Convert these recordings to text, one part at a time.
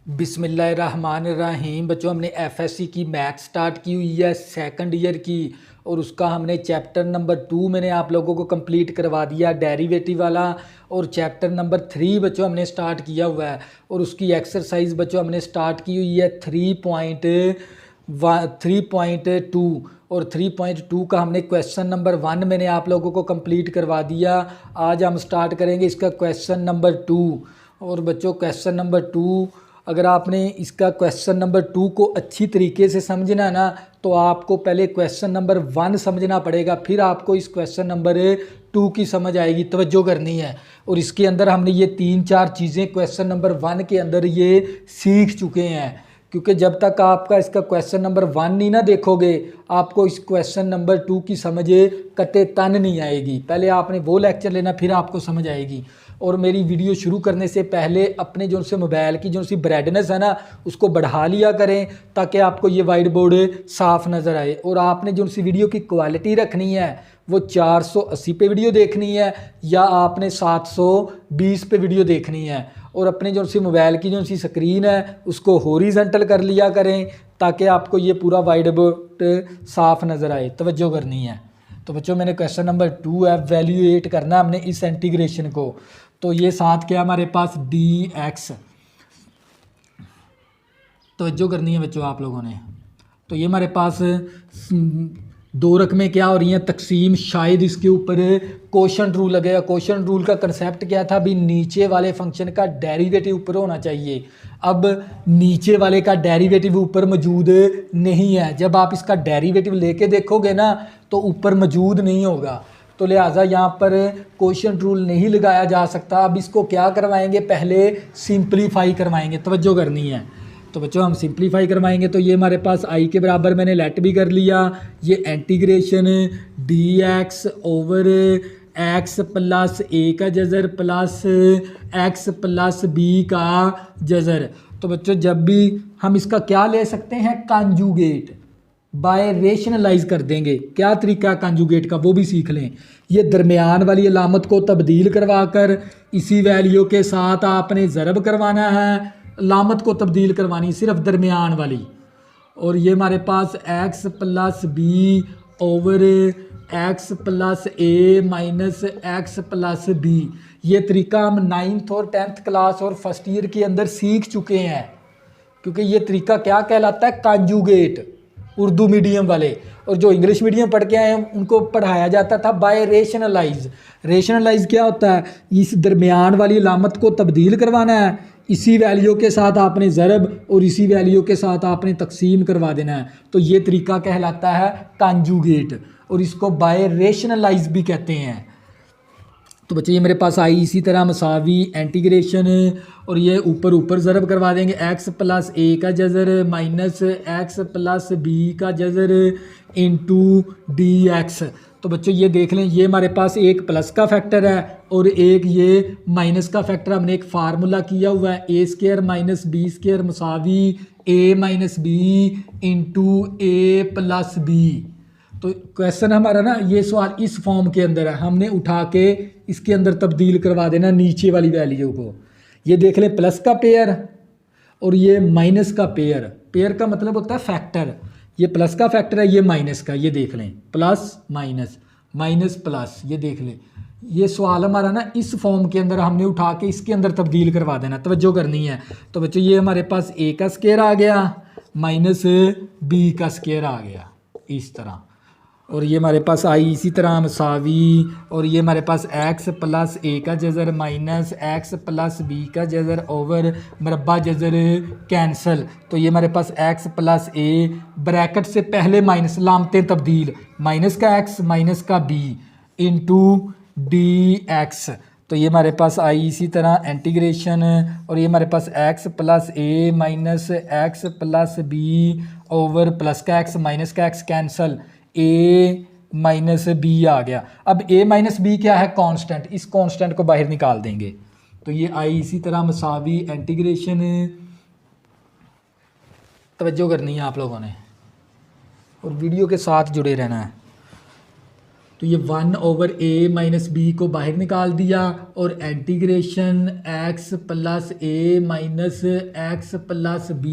बिस्मिल्लाहिर्रहमानिर्रहीम। बच्चों, हमने एफएससी की मैथ स्टार्ट की हुई है सेकंड ईयर की, और उसका हमने चैप्टर नंबर 2 मैंने आप लोगों को कंप्लीट करवा दिया डेरिवेटिव वाला, और चैप्टर नंबर 3 बच्चों हमने स्टार्ट किया हुआ है, और उसकी एक्सरसाइज बच्चों हमने स्टार्ट की हुई है 3.2, और 3.2 का हमने क्वेश्चन नंबर 1 मैंने आप लोगों को कंप्लीट करवा दिया। आज हम स्टार्ट करेंगे इसका क्वेश्चन नंबर 2। और बच्चों, क्वेश्चन नंबर 2, अगर आपने इसका क्वेश्चन नंबर 2 को अच्छी तरीके से समझना ना, तो आपको पहले क्वेश्चन नंबर 1 समझना पड़ेगा, फिर आपको इस क्वेश्चन नंबर 2 की समझ आएगी। तवज्जो करनी है। और इसके अंदर हमने ये 3-4 चीज़ें क्वेश्चन नंबर 1 के अंदर ये सीख चुके हैं, क्योंकि जब तक आपका इसका क्वेश्चन नंबर 1 नहीं ना देखोगे, आपको इस क्वेश्चन नंबर 2 की समझ कते तन नहीं आएगी। पहले आपने वो लेक्चर लेना, फिर आपको समझ आएगी। और मेरी वीडियो शुरू करने से पहले अपने जो से मोबाइल की जो सी ब्राइटनेस है ना, उसको बढ़ा लिया करें, ताकि आपको ये वाइट बोर्ड साफ़ नज़र आए। और आपने जो सी वीडियो की क्वालिटी रखनी है वो 480 पे वीडियो देखनी है, या आपने 720 पे वीडियो देखनी है। और अपने जो सी मोबाइल की जो सी स्क्रीन है उसको हॉरिजॉन्टल कर लिया करें, ताकि आपको ये पूरा वाइट बोर्ड साफ़ नज़र आए। तवज्जो करनी है। तो बच्चों, मैंने क्वेश्चन नंबर 2 है, वैल्यूएट करना हमने इस इंटीग्रेशन को। तो ये साथ क्या हमारे पास dx, तवज्जो करनी है बच्चों आप लोगों ने। तो ये हमारे पास दो रकमें क्या हो रही हैं, तकसीम। शायद इसके ऊपर कोशंट रूल लगेगा। कोशंट रूल का कंसेप्ट क्या था, भी नीचे वाले फंक्शन का डेरिवेटिव ऊपर होना चाहिए। अब नीचे वाले का डेरिवेटिव ऊपर मौजूद नहीं है। जब आप इसका डेरिवेटिव लेके देखोगे ना, तो ऊपर मौजूद नहीं होगा, तो लिहाजा यहाँ पर कोशंट रूल नहीं लगाया जा सकता। अब इसको क्या करवाएंगे, पहले सिंप्लीफाई करवाएंगे। तवज्जो करनी है। तो बच्चों, हम सिंप्लीफाई करवाएंगे। तो ये हमारे पास आई के बराबर मैंने लेट भी कर लिया। ये integration dx over x plus a का जज़र प्लस x प्लस b का जज़र। तो बच्चों, जब भी हम इसका क्या ले सकते हैं, कॉन्जुगेट बाय रेशनलाइज कर देंगे। क्या तरीका कॉन्जुगेट का वो भी सीख लें। ये दरमियान वाली अलामत को तब्दील करवाकर इसी वैल्यू के साथ आपने ज़रब करवाना है, अलामत को तब्दील करवानी सिर्फ दरमियान वाली। और ये हमारे पास x plus b over x plus a minus x plus b. ये तरीका हम 9th और 10th क्लास और फर्स्ट ईयर के अंदर सीख चुके हैं, क्योंकि ये तरीका क्या कहलाता है, कॉन्जुगेट। उर्दू मीडियम वाले और जो इंग्लिश मीडियम पढ़ के आए हैं उनको पढ़ाया जाता था बाय रेशनलाइज। रेशनलाइज क्या होता है, इस दरमियान वाली अलामत को तब्दील करवाना है, इसी वैल्यू के साथ आपने ज़रब और इसी वैल्यू के साथ आपने तकसीम करवा देना है। तो ये तरीका कहलाता है कॉन्जुगेट, और इसको बाय रेशनलाइज भी कहते हैं। तो बच्चे, ये मेरे पास आई इसी तरह मसावी इंटीग्रेशन, और ये ऊपर ऊपर ज़रब करवा देंगे। x प्लस a का जज़र माइनस x प्लस b का जज़र इंटू dx। तो बच्चों, ये देख लें, ये हमारे पास एक प्लस का फैक्टर है और एक ये माइनस का फैक्टर। हमने एक फार्मूला किया हुआ है, a square minus b square मसावी a minus b into a plus b. तो क्वेश्चन हमारा ना, ये सवाल इस फॉर्म के अंदर है, हमने उठा के इसके अंदर तब्दील करवा देना नीचे वाली वैल्यू को। ये देख लें, प्लस का पेयर और ये माइनस का पेयर। पेयर का मतलब होता है फैक्टर। ये प्लस का फैक्टर है, ये माइनस का। ये देख लें, प्लस माइनस माइनस प्लस। ये देख लें, ये सवाल हमारा ना इस फॉर्म के अंदर हमने उठा के इसके अंदर तब्दील करवा देना। तवज्जो करनी है। तो बच्चों, ये हमारे पास a का स्क्वायर आ गया माइनस b का स्क्वायर आ गया, इस तरह। और ये हमारे पास आई इसी तरह मसावी, और ये हमारे पास x प्लस a का जज़र माइनस x प्लस b का जज़र ओवर मरबा जज़र कैंसल। तो ये हमारे पास x प्लस a ब्रैकेट से पहले माइनस, लामते तब्दील, माइनस का x माइनस का b इंटू dx। तो ये हमारे पास आई इसी तरह इंटीग्रेशन, और ये हमारे पास x plus a minus x plus b over plus का x माइनस का x cancel, a minus b आ गया। अब a माइनस बी क्या है, कांस्टेंट। इस कांस्टेंट को बाहर निकाल देंगे। तो ये आई इसी तरह मसावी इंटीग्रेशन। तवज्जो करनी है आप लोगों ने और वीडियो के साथ जुड़े रहना है। तो ये 1/a - b को बाहर निकाल दिया और integration x plus a minus x plus b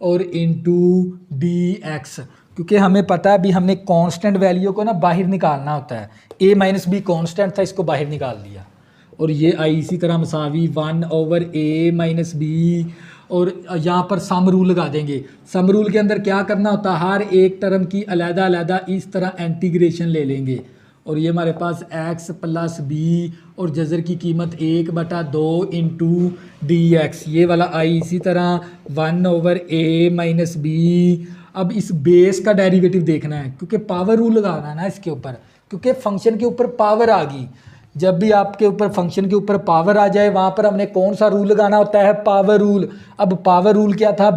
और इंटू डी एक्स, क्योंकि हमें पता है अभी हमने कांस्टेंट वैल्यू को ना बाहर निकालना होता है। a - b कांस्टेंट था, इसको बाहर निकाल दिया और ये आई इसी तरह मसावी 1/a - b और यहाँ पर सम रूल लगा देंगे। सम रूल के अंदर क्या करना होता है, हर एक टर्म की अलहदा अलहदा इस तरह इंटीग्रेशन ले लेंगे और ये हमारे पास x प्लस b और जज़र की कीमत 1/2 इंटू डी एक्स, ये वाला आई इसी तरह 1/a - b। अब इस बेस का डेरिवेटिव देखना है क्योंकि पावर रूल लगाना है ना इसके ऊपर, क्योंकि फंक्शन के ऊपर पावर आ गई। जब भी आपके ऊपर फंक्शन के ऊपर पावर आ जाए वहाँ पर हमने कौन सा रूल लगाना होता है, पावर रूल। अब पावर रूल क्या था,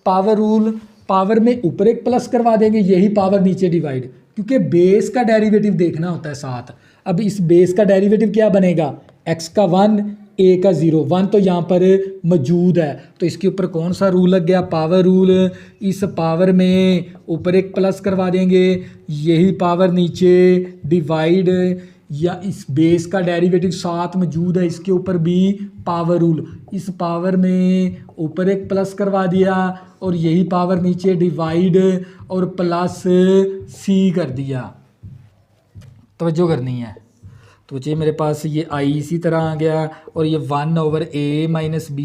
पावर रूल, पावर में ऊपर एक प्लस करवा देंगे, यही पावर नीचे डिवाइड, क्योंकि बेस का डेरिवेटिव देखना होता है साथ। अब इस बेस का डेरिवेटिव क्या बनेगा, x का 1 a का 0, 1 तो यहाँ पर मौजूद है तो इसके ऊपर कौन सा रूल लग गया, पावर रूल। इस पावर में ऊपर एक प्लस करवा देंगे, यही पावर नीचे डिवाइड, या इस बेस का डेरिवेटिव साथ मौजूद है इसके ऊपर भी पावर रूल। इस पावर में ऊपर एक प्लस करवा दिया और यही पावर नीचे डिवाइड और प्लस c कर दिया। तवज्जो करनी है। तो ये मेरे पास ये आई इसी तरह आ गया और ये 1/a - b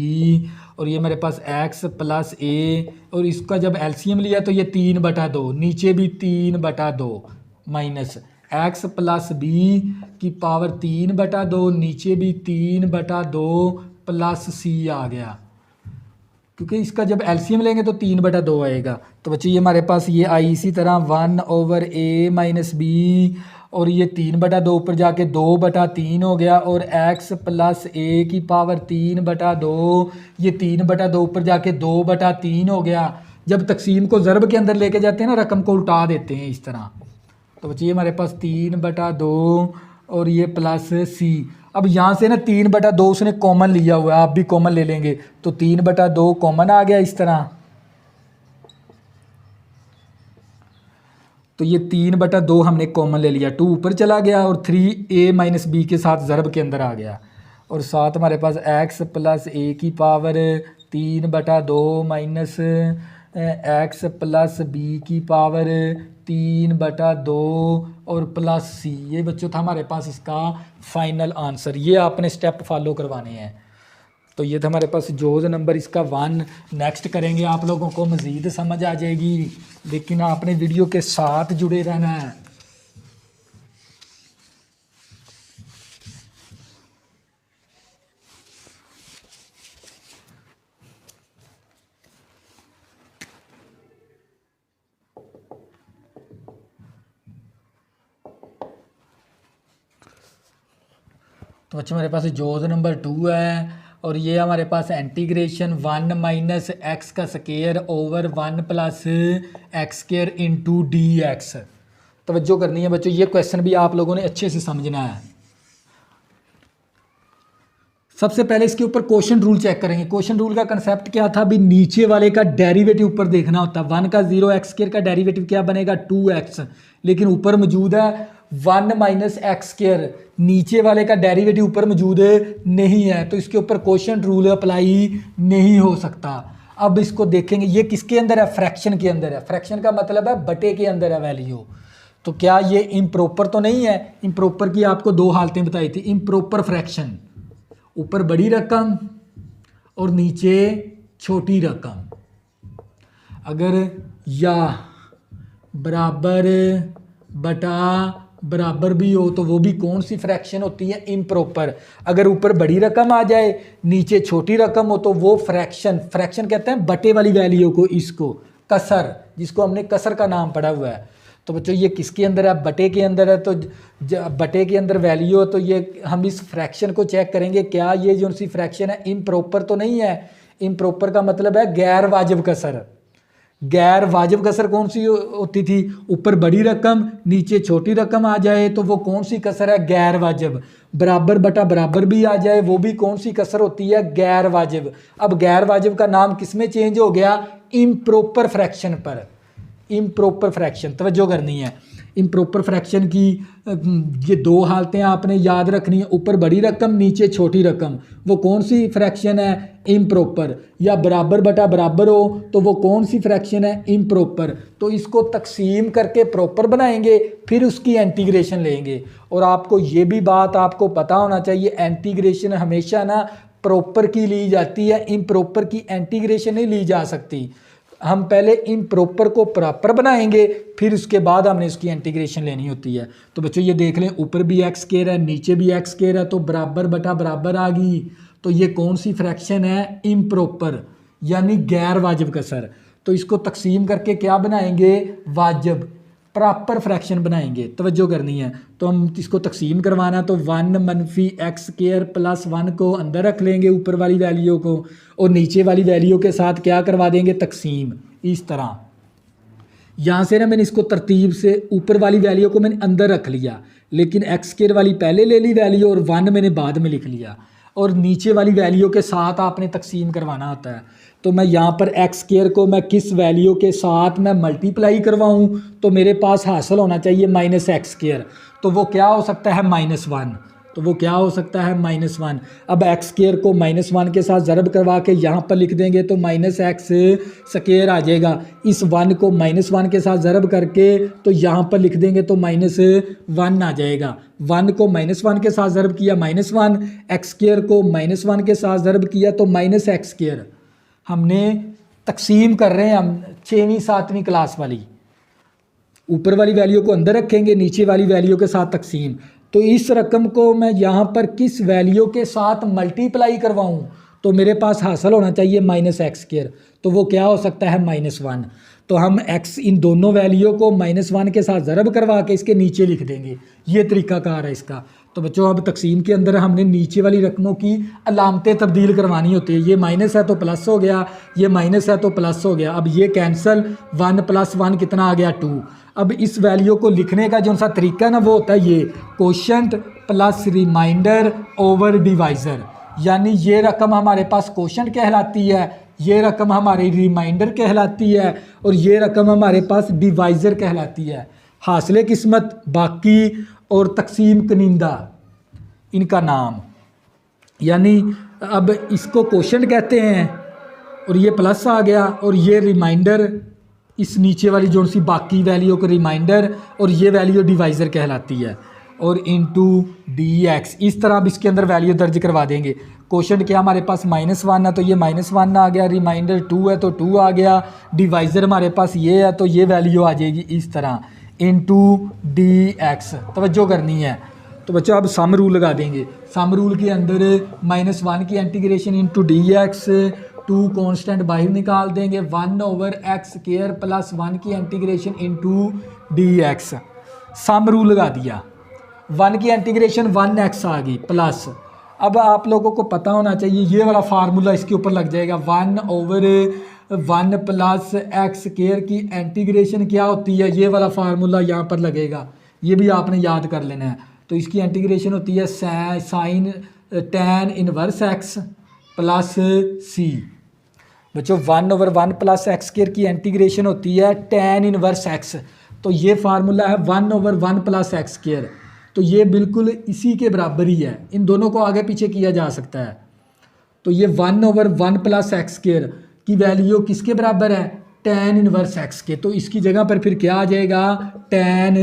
और ये मेरे पास x प्लस a और इसका जब एलसीएम लिया तो ये 3/2, नीचे भी 3/2 माइनस x प्लस b की पावर 3/2, नीचे भी 3/2 प्लस c आ गया, क्योंकि इसका जब एलसीएम लेंगे तो 3/2 आएगा। तो बच्चे ये हमारे पास ये आई इसी तरह 1/a - b और ये 3/2 ऊपर जाके 2/3 हो गया और x प्लस a की पावर 3/2, ये 3/2 ऊपर जाके 2/3 हो गया। जब तकसीम को ज़रब के अंदर लेके जाते हैं ना, रकम को उल्टा देते हैं इस तरह। तो बच्चे ये हमारे पास 3/2 और ये प्लस c। अब यहाँ से ना 3/2 उसने कॉमन लिया हुआ है, आप भी कॉमन ले लेंगे तो 3/2 कॉमन आ गया इस तरह। तो ये 3/2 हमने कॉमन ले लिया, 2 ऊपर चला गया और 3a - b के साथ ज़रब के अंदर आ गया और साथ हमारे पास x प्लस a की power 3/2 minus x plus b की पावर 3/2 और प्लस c। ये बच्चों था हमारे पास इसका फाइनल आंसर। ये आपने स्टेप फॉलो करवाने हैं। तो ये था हमारे पास जोज़ नंबर इसका 1। नेक्स्ट करेंगे, आप लोगों को मज़ीद समझ आ जाएगी, लेकिन आपने वीडियो के साथ जुड़े रहना है। तो बच्चे मेरे पास जोज़ नंबर 2 है और ये हमारे पास इंटीग्रेशन 1 माइनस एक्स का square over 1 plus x square into d x. तवज्जो करनी है बच्चों, ये क्वेश्चन भी आप लोगों ने अच्छे से समझना है। सबसे पहले इसके ऊपर क्वेश्चन रूल चेक करेंगे। क्वेश्चन रूल का कंसेप्ट क्या था, भी नीचे वाले का डेरिवेटिव ऊपर देखना होता है। 1 का 0 एक्स स्केयर का डेरिवेटिव क्या बनेगा 2x, लेकिन ऊपर मौजूद है 1 माइनस एक्स स्केयर, नीचे वाले का डेरिवेटिव ऊपर मौजूद नहीं है, तो इसके ऊपर क्वेश्चन रूल अप्लाई नहीं हो सकता। अब इसको देखेंगे, ये किसके अंदर है, फ्रैक्शन के अंदर है। फ्रैक्शन का मतलब है बटे के अंदर है वैल्यू। तो क्या ये इम्प्रॉपर तो नहीं है? इम्प्रॉपर की आपको 2 हालतें बताई थी। इम्प्रॉपर फ्रैक्शन, ऊपर बड़ी रकम और नीचे छोटी रकम, अगर या बराबर बटा बराबर भी हो तो वो भी कौन सी फ्रैक्शन होती है, इम्प्रॉपर। अगर ऊपर बड़ी रकम आ जाए नीचे छोटी रकम हो तो वो फ्रैक्शन, फ्रैक्शन कहते हैं बटे वाली वैल्यू को, इसको कसर, जिसको हमने कसर का नाम पढ़ा हुआ है। तो बच्चों ये किसके अंदर है, बटे के अंदर है। तो बटे के अंदर वैल्यू हो तो ये हम इस फ्रैक्शन को चेक करेंगे, क्या ये जो सी फ्रैक्शन है इम्प्रॉपर तो नहीं है। इम्प्रॉपर का मतलब है गैर वाजिब कसर। गैर वाजिब कसर कौन सी होती थी, ऊपर बड़ी रकम नीचे छोटी रकम आ जाए तो वो कौन सी कसर है, गैर वाजिब। बराबर बटा बराबर भी आ जाए वो भी कौन सी कसर होती है, गैर वाजिब। अब गैर वाजिब का नाम किसमें चेंज हो गया, इम्प्रॉपर फ्रैक्शन पर। इम्प्रॉपर फ्रैक्शन, तवज्जो करनी है। इम्प्रॉपर फ्रैक्शन की ये दो हालतें आपने याद रखनी है, ऊपर बड़ी रकम नीचे छोटी रकम। वो कौन सी फ्रैक्शन है? इम्प्रॉपर। या बराबर बटा बराबर हो तो वो कौन सी फ्रैक्शन है? इम्प्रॉपर। तो इसको तकसीम करके प्रॉपर बनाएंगे, फिर उसकी इंटीग्रेशन लेंगे। और आपको ये भी बात आपको पता होना चाहिए, इंटीग्रेशन हमेशा ना प्रॉपर की ली जाती है, इम्प्रॉपर की इंटीग्रेशन नहीं ली जा सकती। हम पहले इम्प्रॉपर को प्रॉपर बनाएंगे, फिर उसके बाद हमने उसकी इंटीग्रेशन लेनी होती है। तो बच्चों ये देख लें, ऊपर भी एक्स स्क्वायर है नीचे भी एक्स स्क्वायर है, तो बराबर बटा बराबर आ गई। तो ये कौन सी फ्रैक्शन है? इम्प्रॉपर, यानी गैर वाजिब कसर। तो इसको तकसीम करके क्या बनाएंगे? वाजिब प्रॉपर फ्रैक्शन बनाएंगे। तवज्जो करनी है। तो हम इसको तकसीम करवाना, तो 1 मनफी एक्स स्क्वायर प्लस 1 को अंदर रख लेंगे ऊपर वाली वैल्यू को, और नीचे वाली वैल्यू के साथ क्या करवा देंगे? तकसीम। इस तरह यहाँ से ना मैंने इसको तरतीब से ऊपर वाली वैल्यू को मैंने अंदर रख लिया, लेकिन एक्स स्क्वायर वाली पहले ले ली वैल्यू और 1 मैंने बाद में लिख लिया, और नीचे वाली वैल्यू के साथ आपने तकसीम करवाना होता है। तो मैं यहाँ पर एक्स स्क्वायर को मैं किस वैल्यू के साथ मैं मल्टीप्लाई करवाऊँ, तो मेरे पास हासिल होना चाहिए माइनस एक्स स्क्वायर। तो वो क्या हो सकता है? -1। तो वो क्या हो सकता है? -1। अब एक्स स्क्वायर को -1 के साथ ज़रब करवा के यहाँ पर लिख देंगे तो माइनस एक्स स्क्वायर आ जाएगा। इस 1 को -1 के साथ ज़रब करके तो यहाँ पर लिख देंगे तो -1 आ जाएगा। 1 को -1 के साथ ज़रब किया -1, एक्स स्क्वायर को -1 के साथ ज़रब किया तो माइनस एक्स स्क्वायर। हमने तकसीम कर रहे हैं हम 6वीं 7वीं क्लास वाली। ऊपर वाली वैल्यू को अंदर रखेंगे, नीचे वाली वैल्यू के साथ तकसीम। तो इस रकम को मैं यहाँ पर किस वैल्यू के साथ मल्टीप्लाई करवाऊँ, तो मेरे पास हासिल होना चाहिए माइनस एक्स स्क्वायर। तो वो क्या हो सकता है? -1। तो हम x इन दोनों वैल्यू को -1 के साथ ज़रब करवा के इसके नीचे लिख देंगे। ये तरीकाकार है इसका। तो बच्चों अब तकसीम के अंदर हमने नीचे वाली रकमों की अलामतें तब्दील करवानी होती है। ये माइनस है तो प्लस हो गया, ये माइनस है तो प्लस हो गया। अब ये कैंसल, 1 + 1 कितना आ गया? 2। अब इस वैल्यू को लिखने का जो सा तरीका ना वो होता है ये quotient plus remainder over divisor. यानी ये रकम हमारे पास कोशेंट कहलाती है, ये रकम हमारी रिमाइंडर कहलाती है, और ये रकम हमारे पास डिवाइज़र कहलाती है। हासिल किस्मत बाकी और तकसीम कनिंदा इनका नाम। यानी अब इसको कोशेंट कहते हैं, और ये प्लस आ गया, और ये रिमाइंडर, इस नीचे वाली जो सी बाकी वैल्यू को रिमाइंडर, और ये वैल्यू डिवाइज़र कहलाती है। और इनटू dx, इस तरह अब इसके अंदर वैल्यू दर्ज करवा देंगे। कोशेंट क्या हमारे पास -1 है तो ये -1 आ गया, रिमाइंडर 2 है तो 2 आ गया, डिवाइज़र हमारे पास ये है तो ये वैल्यू आ जाएगी इस तरह इनटू dx। तवज्जो करनी है। तो बच्चों अब सम रूल लगा देंगे। सम रूल के अंदर -1 की इंटीग्रेशन इनटू dx, 2 कांस्टेंट बाहर निकाल देंगे, 1/x² + 1 की integration into dx। Sum rule लगा दिया, 1 की इंटीग्रेशन 1x आ गई प्लस। अब आप लोगों को पता होना चाहिए ये वाला फार्मूला इसके ऊपर लग जाएगा, 1/1 + x² की इंटीग्रेशन क्या होती है, ये वाला फार्मूला यहाँ पर लगेगा। ये भी आपने याद कर लेना है। तो इसकी इंटीग्रेशन होती है sign tan 1x plus c। बच्चों 1/1 + x² की इंटीग्रेशन होती है tan 1x। तो ये फार्मूला है 1/1 + x²। तो ये बिल्कुल इसी के बराबर ही है, इन दोनों को आगे पीछे किया जा सकता है। तो ये 1/1 + x² की वैल्यू किसके बराबर है? tan 1x के। तो इसकी जगह पर फिर क्या आ जाएगा? tan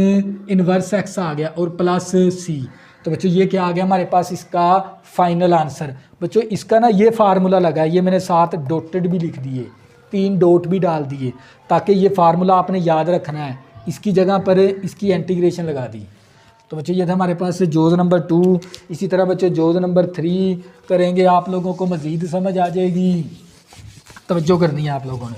1x आ गया और प्लस c। तो बच्चों ये क्या आ गया हमारे पास? इसका फाइनल आंसर। बच्चों इसका ना ये फार्मूला लगा है, ये मैंने साथ डॉटेड भी लिख दिए, 3 डॉट भी डाल दिए, ताकि ये फार्मूला आपने याद रखना है। इसकी जगह पर इसकी इंटीग्रेशन लगा दी। तो बच्चों ये था हमारे पास जोज़ नंबर 2। इसी तरह बच्चों जोज़ नंबर 3 करेंगे, आप लोगों को मज़ीद समझ आ जाएगी। तवज्जो करनी है आप लोगों ने।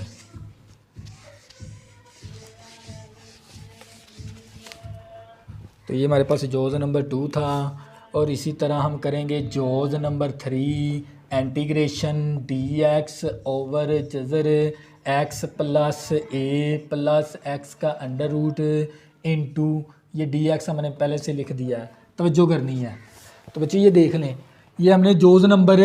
तो ये हमारे पास जोज़ नंबर 2 था, और इसी तरह हम करेंगे जोज़ नंबर 3, इंटीग्रेशन dx ओवर जज़र x + a + x का अंडर रूट इनटू ये dx हमने पहले से लिख दिया है। तवज्जो करनी है। तो बच्चे ये देख लें, ये हमने जोज़ नंबर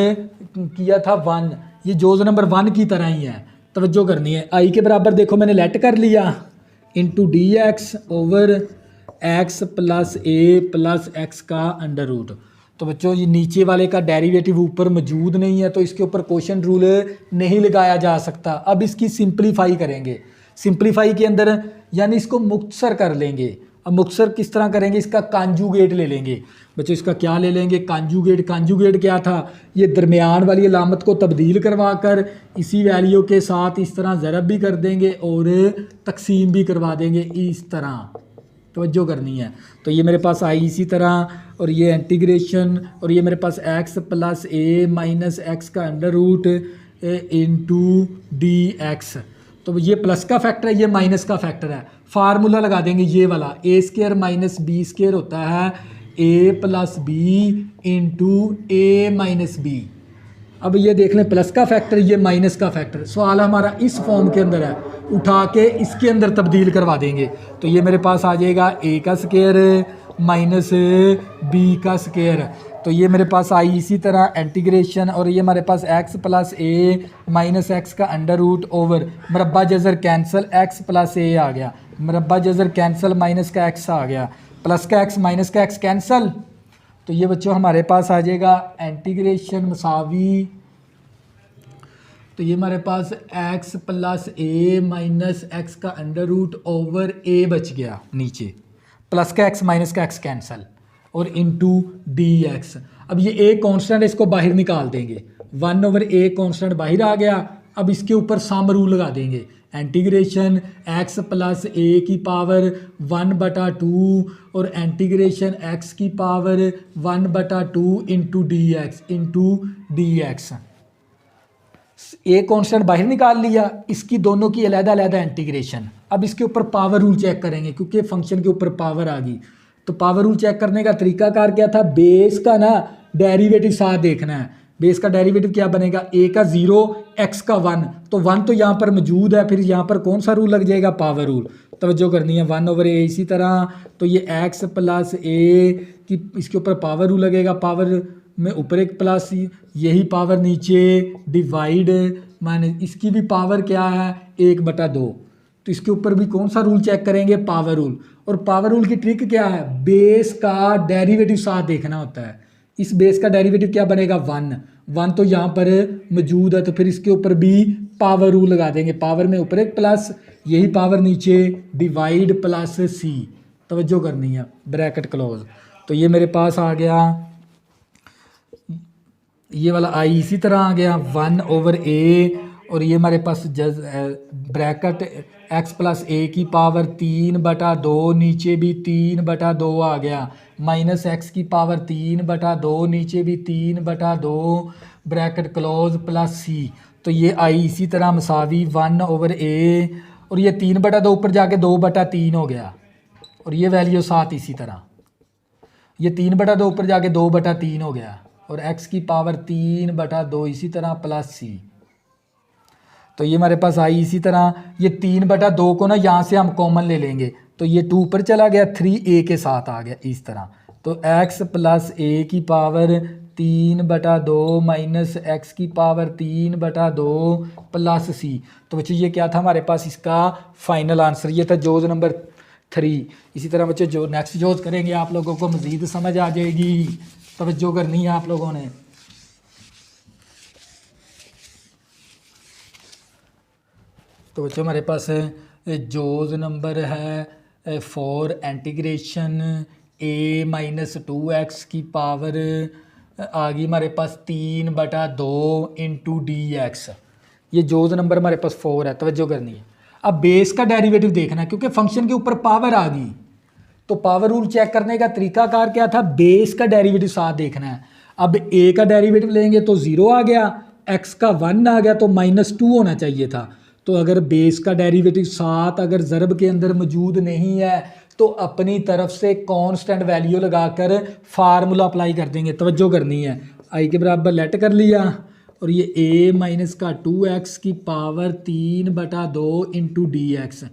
किया था 1, ये जोज़ नंबर 1 की तरह ही है। तवज्जो करनी है। आई के बराबर देखो मैंने लेट कर लिया into dx over x plus a plus x का अंडर रूट। तो बच्चों ये नीचे वाले का डेरिवेटिव ऊपर मौजूद नहीं है तो इसके ऊपर क्वोशंट रूल नहीं लगाया जा सकता। अब इसकी सिंप्लीफाई करेंगे, सिंप्लीफाई के अंदर यानी इसको मुख्तसर कर लेंगे। अब मुख्तसर किस तरह करेंगे, इसका कांजुगेट ले लेंगे। बच्चों इसका क्या ले लेंगे, कांजुगेट। कांजुगेट क्या था, ये दरमियान वाली अलामत को तब्दील करवा कर इसी वैल्यू के साथ इस तरह ज़रब भी कर देंगे और तकसीम भी करवा देंगे इस तरह, तवज्जो करनी है। तो ये मेरे पास आई इसी तरह, और ये इंटीग्रेशन, और ये मेरे पास x plus a minus x का under root into d x. तो ये प्लस का फैक्टर है, ये माइनस का फैक्टर है। फार्मूला लगा देंगे ये वाला, ए स्केयर माइनस बी स्केयर होता है ए प्लस बी इंटू ए माइनस बी। अब ये देख लें, प्लस का फैक्टर, ये माइनस का फैक्टर। सवाल हमारा इस फॉर्म के अंदर है, उठा के इसके अंदर तब्दील करवा देंगे। तो ये मेरे पास आ जाएगा ए का स्केयर माइनस बी का स्केयर। तो ये मेरे पास आई इसी तरह इंटीग्रेशन, और ये हमारे पास x plus a minus x का अंडर रूट ओवर मरबा जज़र कैंसिल एक्स प्लस ए आ गया, मरबा जज़र कैंसिल माइनस का एक्स आ गया, प्लस का एक्स माइनस का एक्स कैंसिल। तो ये बच्चों हमारे पास आ जाएगा इंटीग्रेशन मसावी, तो ये हमारे पास x plus a minus x का अंडर रूट ओवर ए बच गया नीचे, प्लस का एक्स माइनस का एक्स कैंसिल, और इंटू डी एक्स। अब ये ए कॉन्स्टेंट है, इसको बाहर निकाल देंगे, 1 ओवर ए कॉन्स्टेंट बाहर आ गया। अब इसके ऊपर सम रूल लगा देंगे, इंटीग्रेशन एक्स प्लस ए की पावर 1/2 और इंटीग्रेशन एक्स की power 1/2 into d x. A constant बाहर निकाल लिया, इसकी दोनों की अलग-अलग इंटीग्रेशन। अब इसके ऊपर पावर रूल चेक करेंगे क्योंकि फंक्शन के ऊपर पावर आ गई। तो पावर रूल चेक करने का तरीकाकार क्या था, बेस का ना डेरिवेटिव साथ देखना है। बेस का डेरिवेटिव क्या बनेगा, ए का 0 एक्स का 1, तो 1 तो यहाँ पर मौजूद है, फिर यहाँ पर कौन सा रूल लग जाएगा, पावर रूल। तवज्जो करनी है, 1 ओवर ए इसी तरह। तो ये एक्स प्लस ए की इसके ऊपर पावर रूल लगेगा, पावर में ऊपर एक प्लस, यही पावर नीचे डिवाइड माने इसकी भी पावर क्या है 1/2। तो इसके ऊपर भी कौन सा रूल चेक करेंगे, पावर रूल। और पावर रूल की ट्रिक क्या है, बेस का डेरिवेटिव साथ देखना होता है। इस बेस का डेरिवेटिव क्या बनेगा, 1 तो यहाँ पर मौजूद है, तो फिर इसके ऊपर भी पावर रूल लगा देंगे, पावर में ऊपर एक प्लस, यही पावर नीचे डिवाइड प्लस सी। तवज्जो करनी है, ब्रैकेट क्लोज। तो ये मेरे पास आ गया, ये वाला आई इसी तरह आ गया 1 ओवर ए, और ये हमारे पास ब्रैकेट एक्स प्लस ए की पावर 3/2, नीचे भी 3/2 आ गया, माइनस एक्स की पावर 3/2, नीचे भी 3/2, ब्रैकेट क्लोज प्लस सी। तो ये आई इसी तरह मसावी 1 ओवर ए, और ये 3/2 ऊपर जाके 2/3 हो गया, और ये वैल्यू साथ इसी तरह, ये 3/2 ऊपर जाके 2/3 हो गया, और x की पावर 3/2 इसी तरह प्लस सी। तो ये हमारे पास आई इसी तरह, ये 3/2 को ना यहाँ से हम कॉमन ले लेंगे, तो ये 2 पर चला गया, 3a के साथ आ गया इस तरह। तो x प्लस a की पावर 3/2 माइनस एक्स की पावर 3/2 प्लस सी। तो बच्चों ये क्या था हमारे पास, इसका फाइनल आंसर ये था जोज नंबर 3। इसी तरह बच्चों जो नेक्स्ट जोज करेंगे आप लोगों को मज़ीद समझ आ जाएगी, तवज्जो करनी है आप लोगों ने। तो बच्चों हमारे पास जोज नंबर है 4, इंटीग्रेशन a माइनस 2x की पावर आ गई हमारे पास 3/2 इंटू डी एक्स। ये जोज नंबर हमारे पास 4 है, तवज्जो करनी है। अब बेस का डेरिवेटिव देखना है क्योंकि फंक्शन के ऊपर पावर आ गई, तो पावर रूल चेक करने का तरीकाकार क्या था, बेस का डेरिवेटिव साथ देखना है। अब a का डेरिवेटिव लेंगे तो 0 आ गया, x का 1 आ गया, तो -2 होना चाहिए था। तो अगर बेस का डेरिवेटिव साथ अगर ज़रब के अंदर मौजूद नहीं है तो अपनी तरफ से कांस्टेंट वैल्यू लगाकर फार्मूला अप्लाई कर देंगे। तवज्जो करनी है, आई के बराबर लेट कर लिया, और ये a माइनस का 2x की पावर 3/2 इंटू डी एक्स।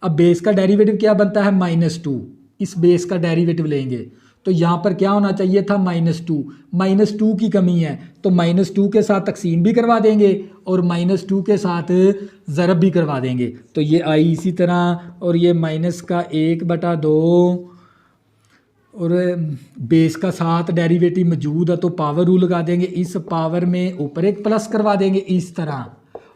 अब बेस का डेरिवेटिव क्या बनता है, -2। इस बेस का डेरिवेटिव लेंगे तो यहाँ पर क्या होना चाहिए था, -2 की कमी है, तो -2 के साथ तकसीम भी करवा देंगे और -2 के साथ ज़रब भी करवा देंगे। तो ये आई इसी तरह, और ये माइनस का 1/2 और बेस का साथ डेरिवेटिव मौजूद है तो पावर रूल लगा देंगे, इस पावर में ऊपर एक प्लस करवा देंगे इस तरह,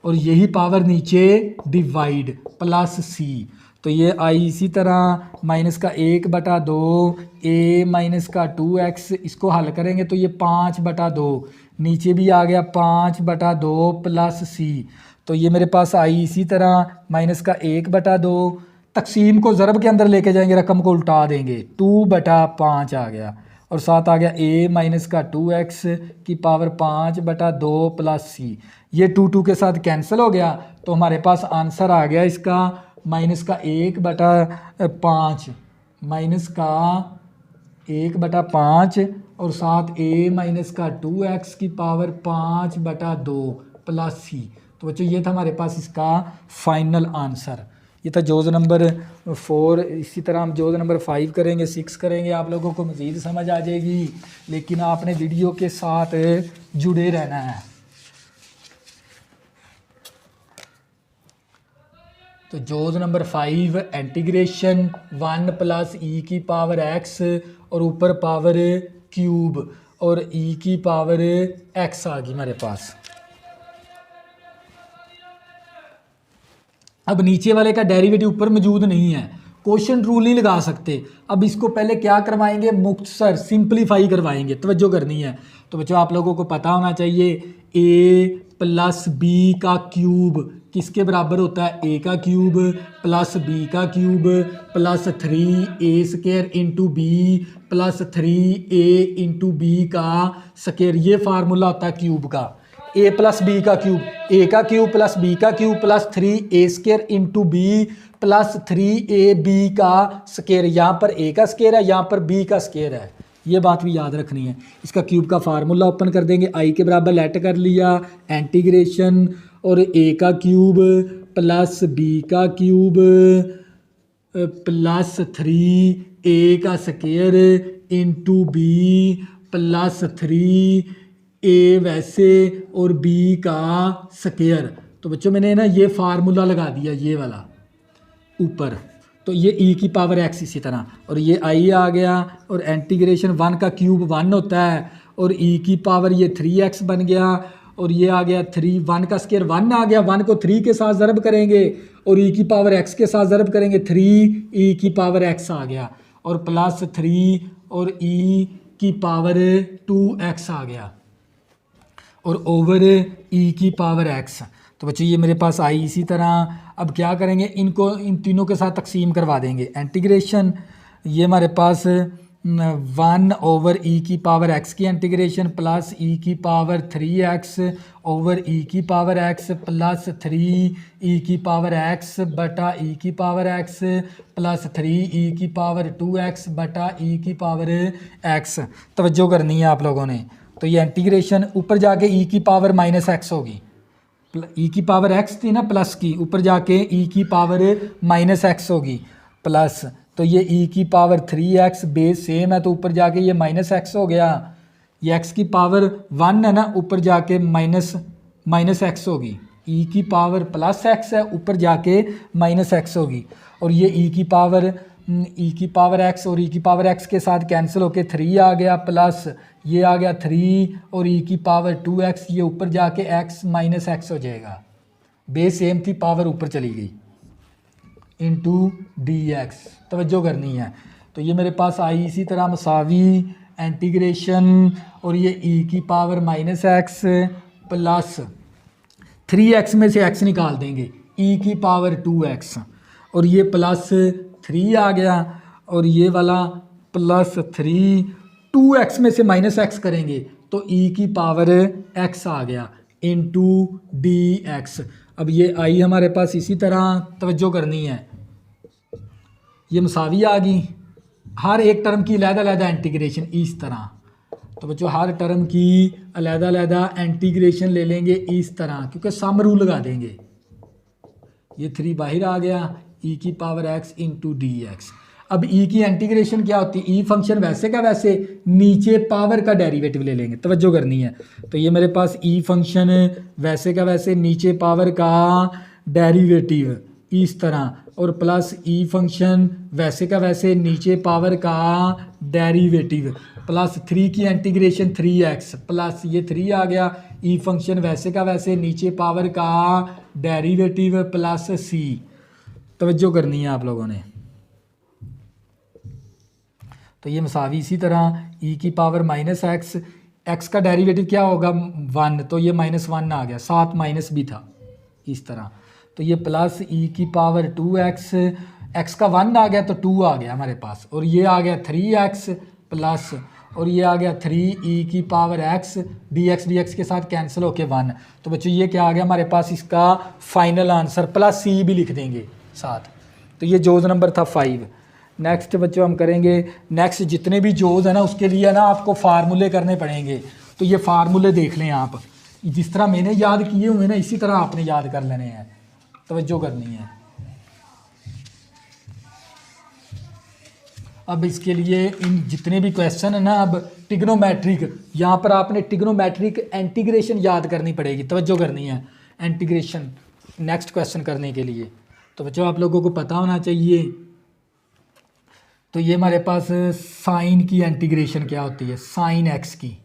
और यही पावर नीचे डिवाइड प्लस सी। तो ये आई इसी तरह -1/2 a -2x, इसको हल करेंगे तो ये 5/2, नीचे भी आ गया 5/2 प्लस सी। तो ये मेरे पास आई इसी तरह -1/2, तकसीम को ज़रब के अंदर लेके जाएंगे, रकम को उल्टा देंगे, 2/5 आ गया, और साथ आ गया a -2x की पावर 5/2 प्लस सी। ये 2 के साथ कैंसिल हो गया, तो हमारे पास आंसर आ गया इसका -1/5 -1/5 और साथ a-2x की पावर 5/2 प्लस सी। तो बच्चों ये था हमारे पास इसका फाइनल आंसर। ये था जोज़ नंबर 4। इसी तरह हम जोज़ नंबर 5 करेंगे, 6 करेंगे, आप लोगों को मज़ीद समझ आ जाएगी, लेकिन आपने वीडियो के साथ जुड़े रहना है। तो जोज़ नंबर 5 इंटीग्रेशन 1 + e⁻x और ऊपर पावर क्यूब और e⁻x आ गई हमारे पास। अब नीचे वाले का डेरिवेटिव ऊपर मौजूद नहीं है, क्वोशंट रूल नहीं लगा सकते। अब इसको पहले क्या करवाएंगे, मुख्तसर सिंपलीफाई करवाएंगे, तवज्जो करनी है। तो बच्चों आप लोगों को पता होना चाहिए a + b का क्यूब किसके बराबर होता है, a का क्यूब प्लस b का cube plus 3a² × b plus 3a × b का स्क्वायर। ये फार्मूला होता है क्यूब का, a + b का क्यूब, a का क्यूब प्लस b का cube plus 3a² × b plus 3ab का स्क्वायर। यहाँ पर a का स्क्वायर है, यहाँ पर b का स्क्वायर है, ये बात भी याद रखनी है। इसका क्यूब का फार्मूला ओपन कर देंगे, i के बराबर लेट कर लिया, इंटीग्रेशन और a का क्यूब प्लस b का क्यूब प्लस 3a का स्क्वायर × b प्लस 3a वैसे और b का स्क्वायर। तो बच्चों मैंने ना ये फार्मूला लगा दिया ये वाला ऊपर, तो ये e⁻x इसी तरह, और ये i आ गया, और इंटीग्रेशन 1 का क्यूब 1 होता है, और ये 3x बन गया, और ये आ गया 3, 1 का स्क्वायर 1 आ गया, 1 को 3 के साथ ज़रब करेंगे और e⁻x के साथ ज़रब करेंगे, 3e⁻x आ गया, और प्लस 3 और e⁻2x आ गया, और ओवर e⁻x। तो बच्चों ये मेरे पास आई इसी तरह। अब क्या करेंगे, इनको इन तीनों के साथ तकसीम करवा देंगे, इंटीग्रेशन ये हमारे पास 1 ओवर e⁻x की integration plus e⁻3x over e⁻x plus 3e⁻x बटा e⁻x प्लस 3e⁻2x बटा e⁻x। तवज्जो करनी है आप लोगों ने। तो ये इंटीग्रेशन ऊपर जाके e⁻−x होगी, e⁻x थी ना प्लस की, ऊपर जाके e⁻−x होगी प्लस, तो ये e⁻3x बेस सेम है, तो ऊपर जाके ये -x हो गया, ये x की पावर 1 है ना, ऊपर जाके -x होगी, e⁻+x है, ऊपर जाके -x होगी, और ये e⁻x और e⁻x के साथ कैंसिल होके 3 आ गया, प्लस ये आ गया 3 और e⁻2x, ये ऊपर जाके x -x हो जाएगा, बेस सेम थी, पावर ऊपर चली गई, इंटू dx। तवज्जो करनी है। तो ये मेरे पास आई इसी तरह मसावी इंटीग्रेशन, और ये e⁻−x प्लस 3x में से x निकाल देंगे, e⁻2x, और ये प्लस 3 आ गया, और ये वाला प्लस 3, 2x में से -x करेंगे तो e⁻x आ गया, इंटू dx। अब ये आई हमारे पास इसी तरह, तवज्जो करनी है, ये मसावी आ गई, हर एक टर्म की अलग-अलग इंटीग्रेशन इस तरह। तो बच्चों हर टर्म की अलग-अलग इंटीग्रेशन ले लेंगे इस तरह, क्योंकि सम रूल लगा देंगे। ये 3 बाहर आ गया, e⁻x इंटू dx। अब e की इंटीग्रेशन क्या होती है, e फंक्शन वैसे का वैसे, नीचे पावर का डेरिवेटिव ले लेंगे, तवज्जो करनी है। तो ये मेरे पास e फंक्शन वैसे का वैसे, नीचे पावर का डेरिवेटिव इस तरह, और प्लस e फंक्शन वैसे का वैसे, नीचे पावर का डेरिवेटिव प्लस 3 की इंटीग्रेशन 3x प्लस ये 3 आ गया, ई फंक्शन वैसे का वैसे, नीचे पावर का डेरिवेटिव प्लस c। तवज्जो करनी है आप लोगों ने। तो ये मसावी इसी तरह e की पावर माइनस एक्स, एक्स का डेरिवेटिव क्या होगा 1, तो ये -1 आ गया, साथ माइनस भी था इस तरह। तो ये प्लस e की पावर 2x, x का 1 आ गया तो 2 आ गया हमारे पास, और ये आ गया 3x प्लस, और ये आ गया 3e की पावर x, dx के साथ कैंसिल होके 1। तो बच्चों ये क्या आ गया हमारे पास, इसका फाइनल आंसर प्लस c भी लिख देंगे साथ। तो ये जोज़ नंबर था 5। नेक्स्ट बच्चों हम करेंगे, नेक्स्ट जितने भी जोज़ है ना उसके लिए ना आपको फार्मूले करने पड़ेंगे। तो ये फार्मूले देख लें आप, जिस तरह मैंने याद किए हुए ना इसी तरह आपने याद कर लेने हैं, तवज्जो करनी है। अब इसके लिए इन जितने भी क्वेश्चन है ना, अब टिग्नोमेट्रिक, यहाँ पर आपने टिग्नोमेट्रिक इंटीग्रेशन याद करनी पड़ेगी, तवज्जो करनी है इंटीग्रेशन नेक्स्ट क्वेश्चन करने के लिए। तो बच्चों आप लोगों को पता होना चाहिए। तो ये हमारे पास साइन की इंटीग्रेशन क्या होती है, साइन एक्स की।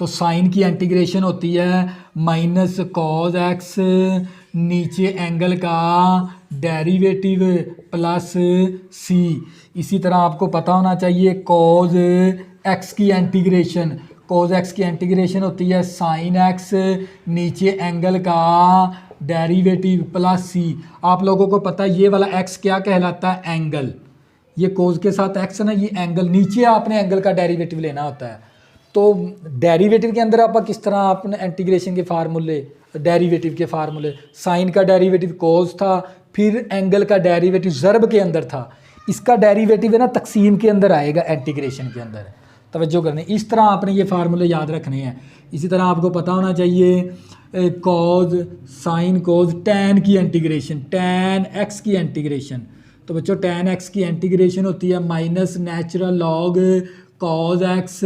तो साइन की इंटीग्रेशन होती है माइनस कॉज एक्स, नीचे एंगल का डेरिवेटिव प्लस सी। इसी तरह आपको पता होना चाहिए कॉज एक्स की इंटीग्रेशन, कॉज एक्स की इंटीग्रेशन होती है साइन एक्स, नीचे एंगल का डेरिवेटिव प्लस सी। आप लोगों को पता है ये वाला एक्स क्या कहलाता है, एंगल। ये कोज के साथ एक्स है ना, ये एंगल, नीचे आपने एंगल का डेरिवेटिव लेना होता है। तो डेरिवेटिव के अंदर आप किस तरह आपने इंटीग्रेशन के फार्मूले, डेरिवेटिव के फार्मूले, साइन का डेरिवेटिव कोज था, फिर एंगल का डेरिवेटिव ज़र्ब के अंदर था, इसका डेरिवेटिव है ना तकसीम के अंदर आएगा इंटीग्रेशन के अंदर। तवज्जो करने, इस तरह आपने ये फार्मूले याद रखने हैं। इसी तरह आपको पता होना चाहिए कॉज साइन कॉज टैन की इंटीग्रेशन, टैन एक्स की इंटीग्रेशन। तो बच्चों टैन एक्स की इंटीग्रेशन होती है minus natural log cos x,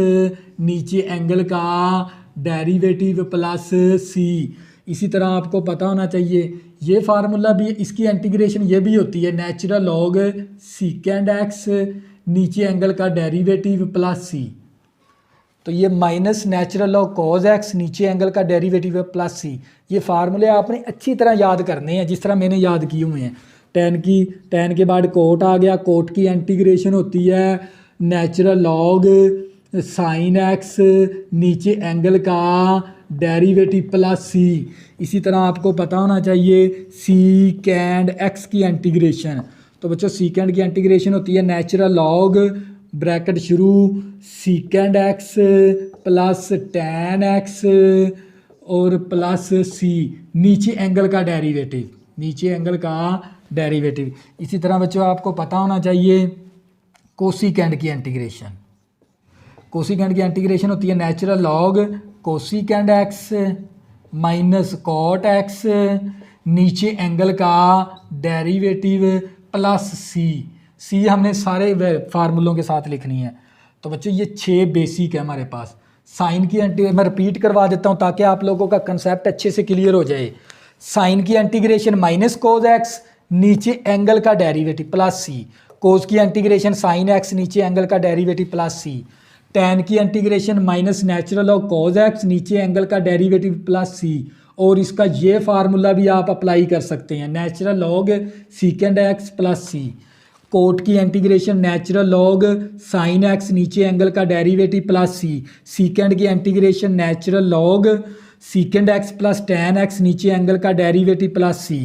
नीचे एंगल का डेरिवेटिव प्लस सी। इसी तरह आपको पता होना चाहिए ये फार्मूला भी, इसकी इंटीग्रेशन ये भी होती है नेचुरल लॉग सीकेंड एक्स, नीचे एंगल का डेरिवेटिव प्लस सी। तो ये minus natural log cos x, नीचे एंगल का डेरिवेटिव प्लस सी। ये फार्मूले आपने अच्छी तरह याद करने हैं जिस तरह मैंने याद किए हुए हैं। टैन के बाद कोट आ गया, कोट की इंटीग्रेशन होती है नेचुरल लॉग साइन एक्स, नीचे एंगल का डेरिवेटिव प्लस सी। इसी तरह आपको पता होना चाहिए सीकेंड एक्स की इंटीग्रेशन। तो बच्चों सीकेंड की इंटीग्रेशन होती है नेचुरल लॉग ब्रैकेट शुरू सीकेंड एक्स प्लस टैन एक्स और प्लस सी, नीचे एंगल का डेरिवेटिव, नीचे एंगल का डेरिवेटिव। इसी तरह बच्चों आपको पता होना चाहिए कोसिकेंड की इंटीग्रेशन। कोसिकेंड की इंटीग्रेशन होती है natural log cosecant x minus cot x, नीचे एंगल का डेरिवेटिव प्लस सी। सी हमने सारे फार्मूलों के साथ लिखनी है। तो बच्चों ये 6 बेसिक है हमारे पास। साइन की मैं रिपीट करवा देता हूँ ताकि आप लोगों का कंसेप्ट अच्छे से क्लियर हो जाए। साइन की इंटीग्रेशन माइनस कोज एक्स, नीचे एंगल का डेरिवेटिव प्लस सी। कोज की इंटीग्रेशन साइन एक्स, नीचे एंगल का डेरिवेटिव प्लस सी। टैन की integration minus natural of cos x, नीचे एंगल का डेरिवेटिव प्लस सी। और इसका ये फार्मूला भी आप अप्लाई कर सकते हैं natural log secant x plus c. Cot की integration natural log sine x, नीचे एंगल का डेरिवेटिव प्लस सी। सीकेंड की integration natural log secant x plus tan x, नीचे एंगल का डेरिवेटिव प्लस सी।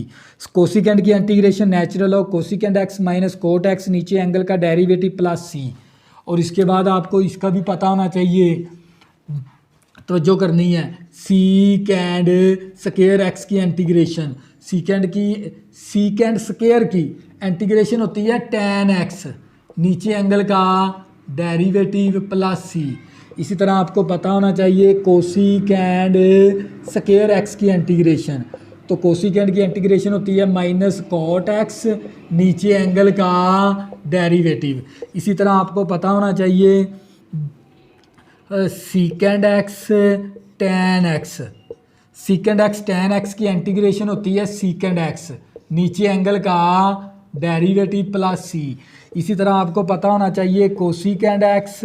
कोसिकेंड की integration natural log cosecant x minus cot x, नीचे angle का derivative plus सी। और इसके बाद आपको इसका भी पता होना चाहिए, तो जो करनी है सीकेंड स्क्वायर एक्स की इंटीग्रेशन। सीकेंड स्क्वायर की इंटीग्रेशन होती है टैन एक्स, नीचे एंगल का डेरिवेटिव प्लस सी। इसी तरह आपको पता होना चाहिए कोसिकेंड स्क्वायर एक्स की इंटीग्रेशन। तो कोसिकेंड की इंटीग्रेशन होती है माइनस कॉट एक्स, नीचे एंगल का डेरिवेटिव। इसी तरह आपको पता होना चाहिए सीकेंड x tan x. सीकेंड x tan x की इंटीग्रेशन होती है सीकेंड एक्स, नीचे एंगल का डेरिवेटिव प्लस सी। इसी तरह आपको पता होना चाहिए cosecant x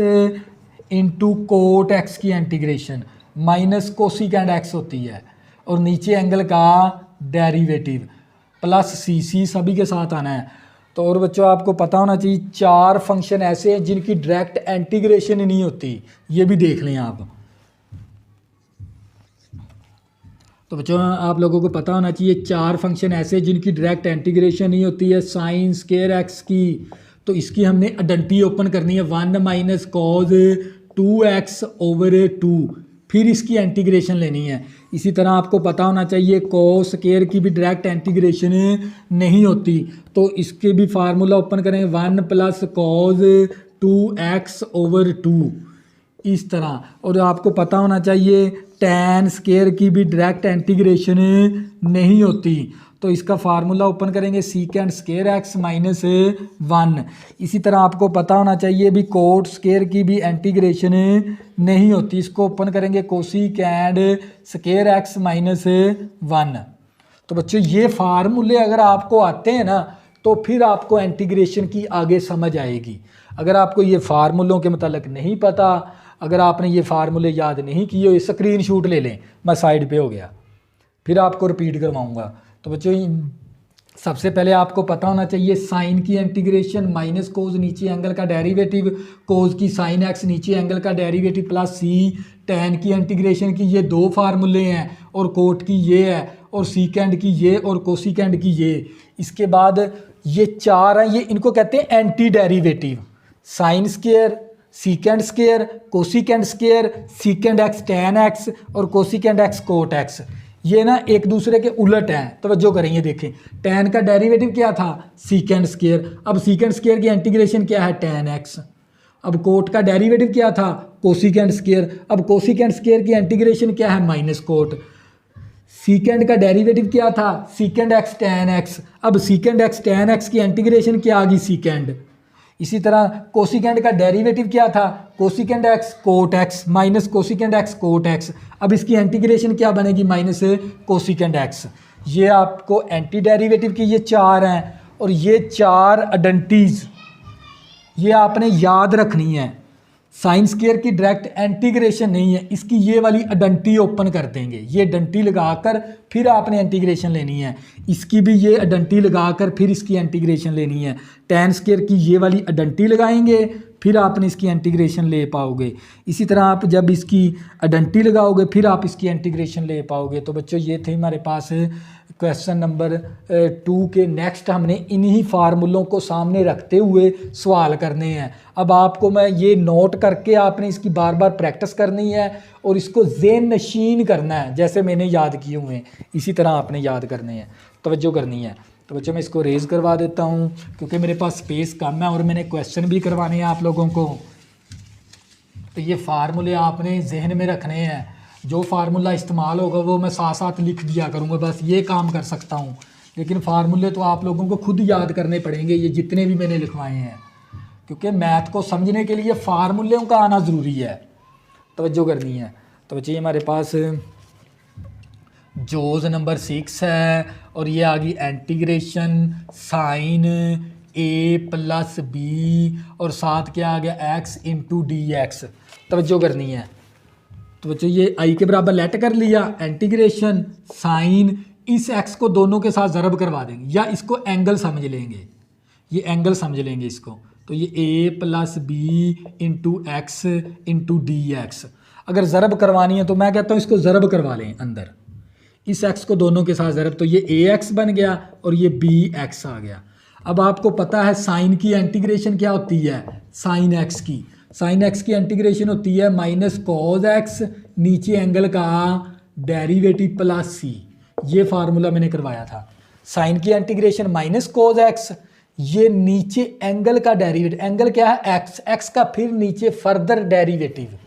into cot x की इंटीग्रेशन माइनस कोसिकेंड एक्स होती है और नीचे एंगल का डेरिवेटिव प्लस सी, सी सभी के साथ आना है। तो और बच्चों आपको पता होना चाहिए 4 फंक्शन ऐसे हैं जिनकी डायरेक्ट इंटीग्रेशन ही नहीं होती, ये भी देख लें आप। तो बच्चों आप लोगों को पता होना चाहिए 4 फंक्शन ऐसे जिनकी डायरेक्ट इंटीग्रेशन नहीं होती है साइन स्क्वायर एक्स की। तो इसकी हमने आइडेंटिटी ओपन करनी है 1 माइनस कॉज 2x ओवर 2, फिर इसकी इंटीग्रेशन लेनी है। इसी तरह आपको पता होना चाहिए कोस स्क्वायर की भी डायरेक्ट इंटीग्रेशन नहीं होती, तो इसके भी फार्मूला ओपन करें 1 प्लस कॉज 2x ओवर 2 इस तरह। और आपको पता होना चाहिए tan स्क्वायर की भी डायरेक्ट इंटीग्रेशन नहीं होती, तो इसका फार्मूला ओपन करेंगे सीकेंड स्क्वायर एक्स माइनस 1। इसी तरह आपको पता होना चाहिए भी कोट स्क्वायर की भी इंटीग्रेशन नहीं होती, इसको ओपन करेंगे कोसिकेंड स्क्वायर एक्स माइनस 1। तो बच्चों ये फार्मूले अगर आपको आते हैं ना तो फिर आपको इंटीग्रेशन की आगे समझ आएगी। अगर आपको ये फार्मूलों के मतलब नहीं पता, अगर आपने ये फार्मूले याद नहीं किए, स्क्रीन शूट ले लें, मैं साइड पे हो गया, फिर आपको रिपीट करवाऊंगा। तो बच्चों सबसे पहले आपको पता होना चाहिए साइन की इंटीग्रेशन माइनस कोज नीचे एंगल का डेरिवेटिव, कोज की साइन एक्स नीचे एंगल का डेरिवेटिव प्लस सी, टैन की इंटीग्रेशन की ये 2 फार्मूले हैं और कोट की ये है और सीकेंड की ये और कोसिकेंड की ये। इसके बाद ये 4 हैं, ये इनको कहते हैं anti derivative, sine square, secant square, cosecant square, सीकेंड x tan x और कोसिकेंड एक्स कोट एक्स। ये ना एक दूसरे के उलट हैं, तवज्जो करेंगे। देखें टैन का डेरिवेटिव क्या था सीकेंड स्क्वायर, अब सीकेंड स्क्वायर की इंटीग्रेशन क्या है टैन एक्स। अब कोट का डेरिवेटिव क्या था कोसिकेंड स्क्वायर, अब कोसिकेंड स्क्वायर की इंटीग्रेशन क्या है माइनस कोट। सीकेंड का डेरिवेटिव क्या था सीकेंड एक्स टैन एक्स, अब सीकेंड एक्स टैन एक्स की इंटीग्रेशन क्या आ गई सीकेंड। इसी तरह कोसिकेंड का डेरिवेटिव क्या था cosecant x cot x minus cosecant x cot x, अब इसकी इंटीग्रेशन क्या बनेगी माइनस कोसिकेंड एक्स। ये आपको एंटी डेरिवेटिव की ये 4 हैं और ये 4 आइडेंटिटीज ये आपने याद रखनी है। साइन स्क्वायर की डायरेक्ट इंटीग्रेशन नहीं है, इसकी ये वाली आइडेंटिटी ओपन कर देंगे, ये आइडेंटिटी लगाकर फिर आपने इंटीग्रेशन लेनी है। इसकी भी ये आइडेंटिटी लगाकर फिर इसकी इंटीग्रेशन लेनी है। टैन स्क्वायर की ये वाली आइडेंटिटी लगाएंगे फिर आपने इसकी इंटीग्रेशन ले पाओगे। इसी तरह आप जब इसकी आइडेंटिटी लगाओगे फिर आप इसकी इंटीग्रेशन ले पाओगे। तो बच्चों ये थे हमारे पास क्वेश्चन नंबर 2 के। नेक्स्ट हमने इन्हीं फार्मूलों को सामने रखते हुए सवाल करने हैं। अब आपको मैं ये नोट करके आपने इसकी बार बार प्रैक्टिस करनी है और इसको ज़हन नशीन करना है, जैसे मैंने याद किए हुए हैं इसी तरह आपने याद करने हैं, तवज्जो करनी है। तो बच्चों मैं इसको रेज़ करवा देता हूँ क्योंकि मेरे पास स्पेस कम है और मैंने क्वेश्चन भी करवाने हैं आप लोगों को। तो ये फार्मूले आपने जहन में रखने हैं, जो फार्मूला इस्तेमाल होगा वो मैं साथ साथ लिख दिया करूँगा, बस ये काम कर सकता हूँ। लेकिन फार्मूले तो आप लोगों को खुद याद करने पड़ेंगे, ये जितने भी मैंने लिखवाए हैं, क्योंकि मैथ को समझने के लिए फार्मूलों का आना ज़रूरी है, तवज्जो करनी है। तो बच्चे हमारे पास जोज़ नंबर 6 है और ये आ गई integration sine a plus b और साथ क्या आ गया x इंटू डी एक्स, तवज्जो करनी है। तो बच्चों ये i के बराबर लेट कर लिया, इंटीग्रेशन साइन इस x को दोनों के साथ ज़रब करवा देंगे या इसको एंगल समझ लेंगे, ये एंगल समझ लेंगे इसको। तो ये a plus b into x into d x. अगर ज़रब करवानी है तो मैं कहता हूँ इसको ज़रब करवा लें अंदर, इस x को दोनों के साथ ज़रब, तो ये ax बन गया और ये bx आ गया। अब आपको पता है साइन की इंटीग्रेशन क्या होती है साइन x की, साइन x की इंटीग्रेशन होती है माइनस कॉज x नीचे एंगल का डेरिवेटिव प्लस सी। ये फार्मूला मैंने करवाया था, साइन की इंटीग्रेशन माइनस कॉज x, ये नीचे एंगल का डेरिवेटिव, एंगल क्या है x, x का फिर नीचे फर्दर डेरिवेटिव,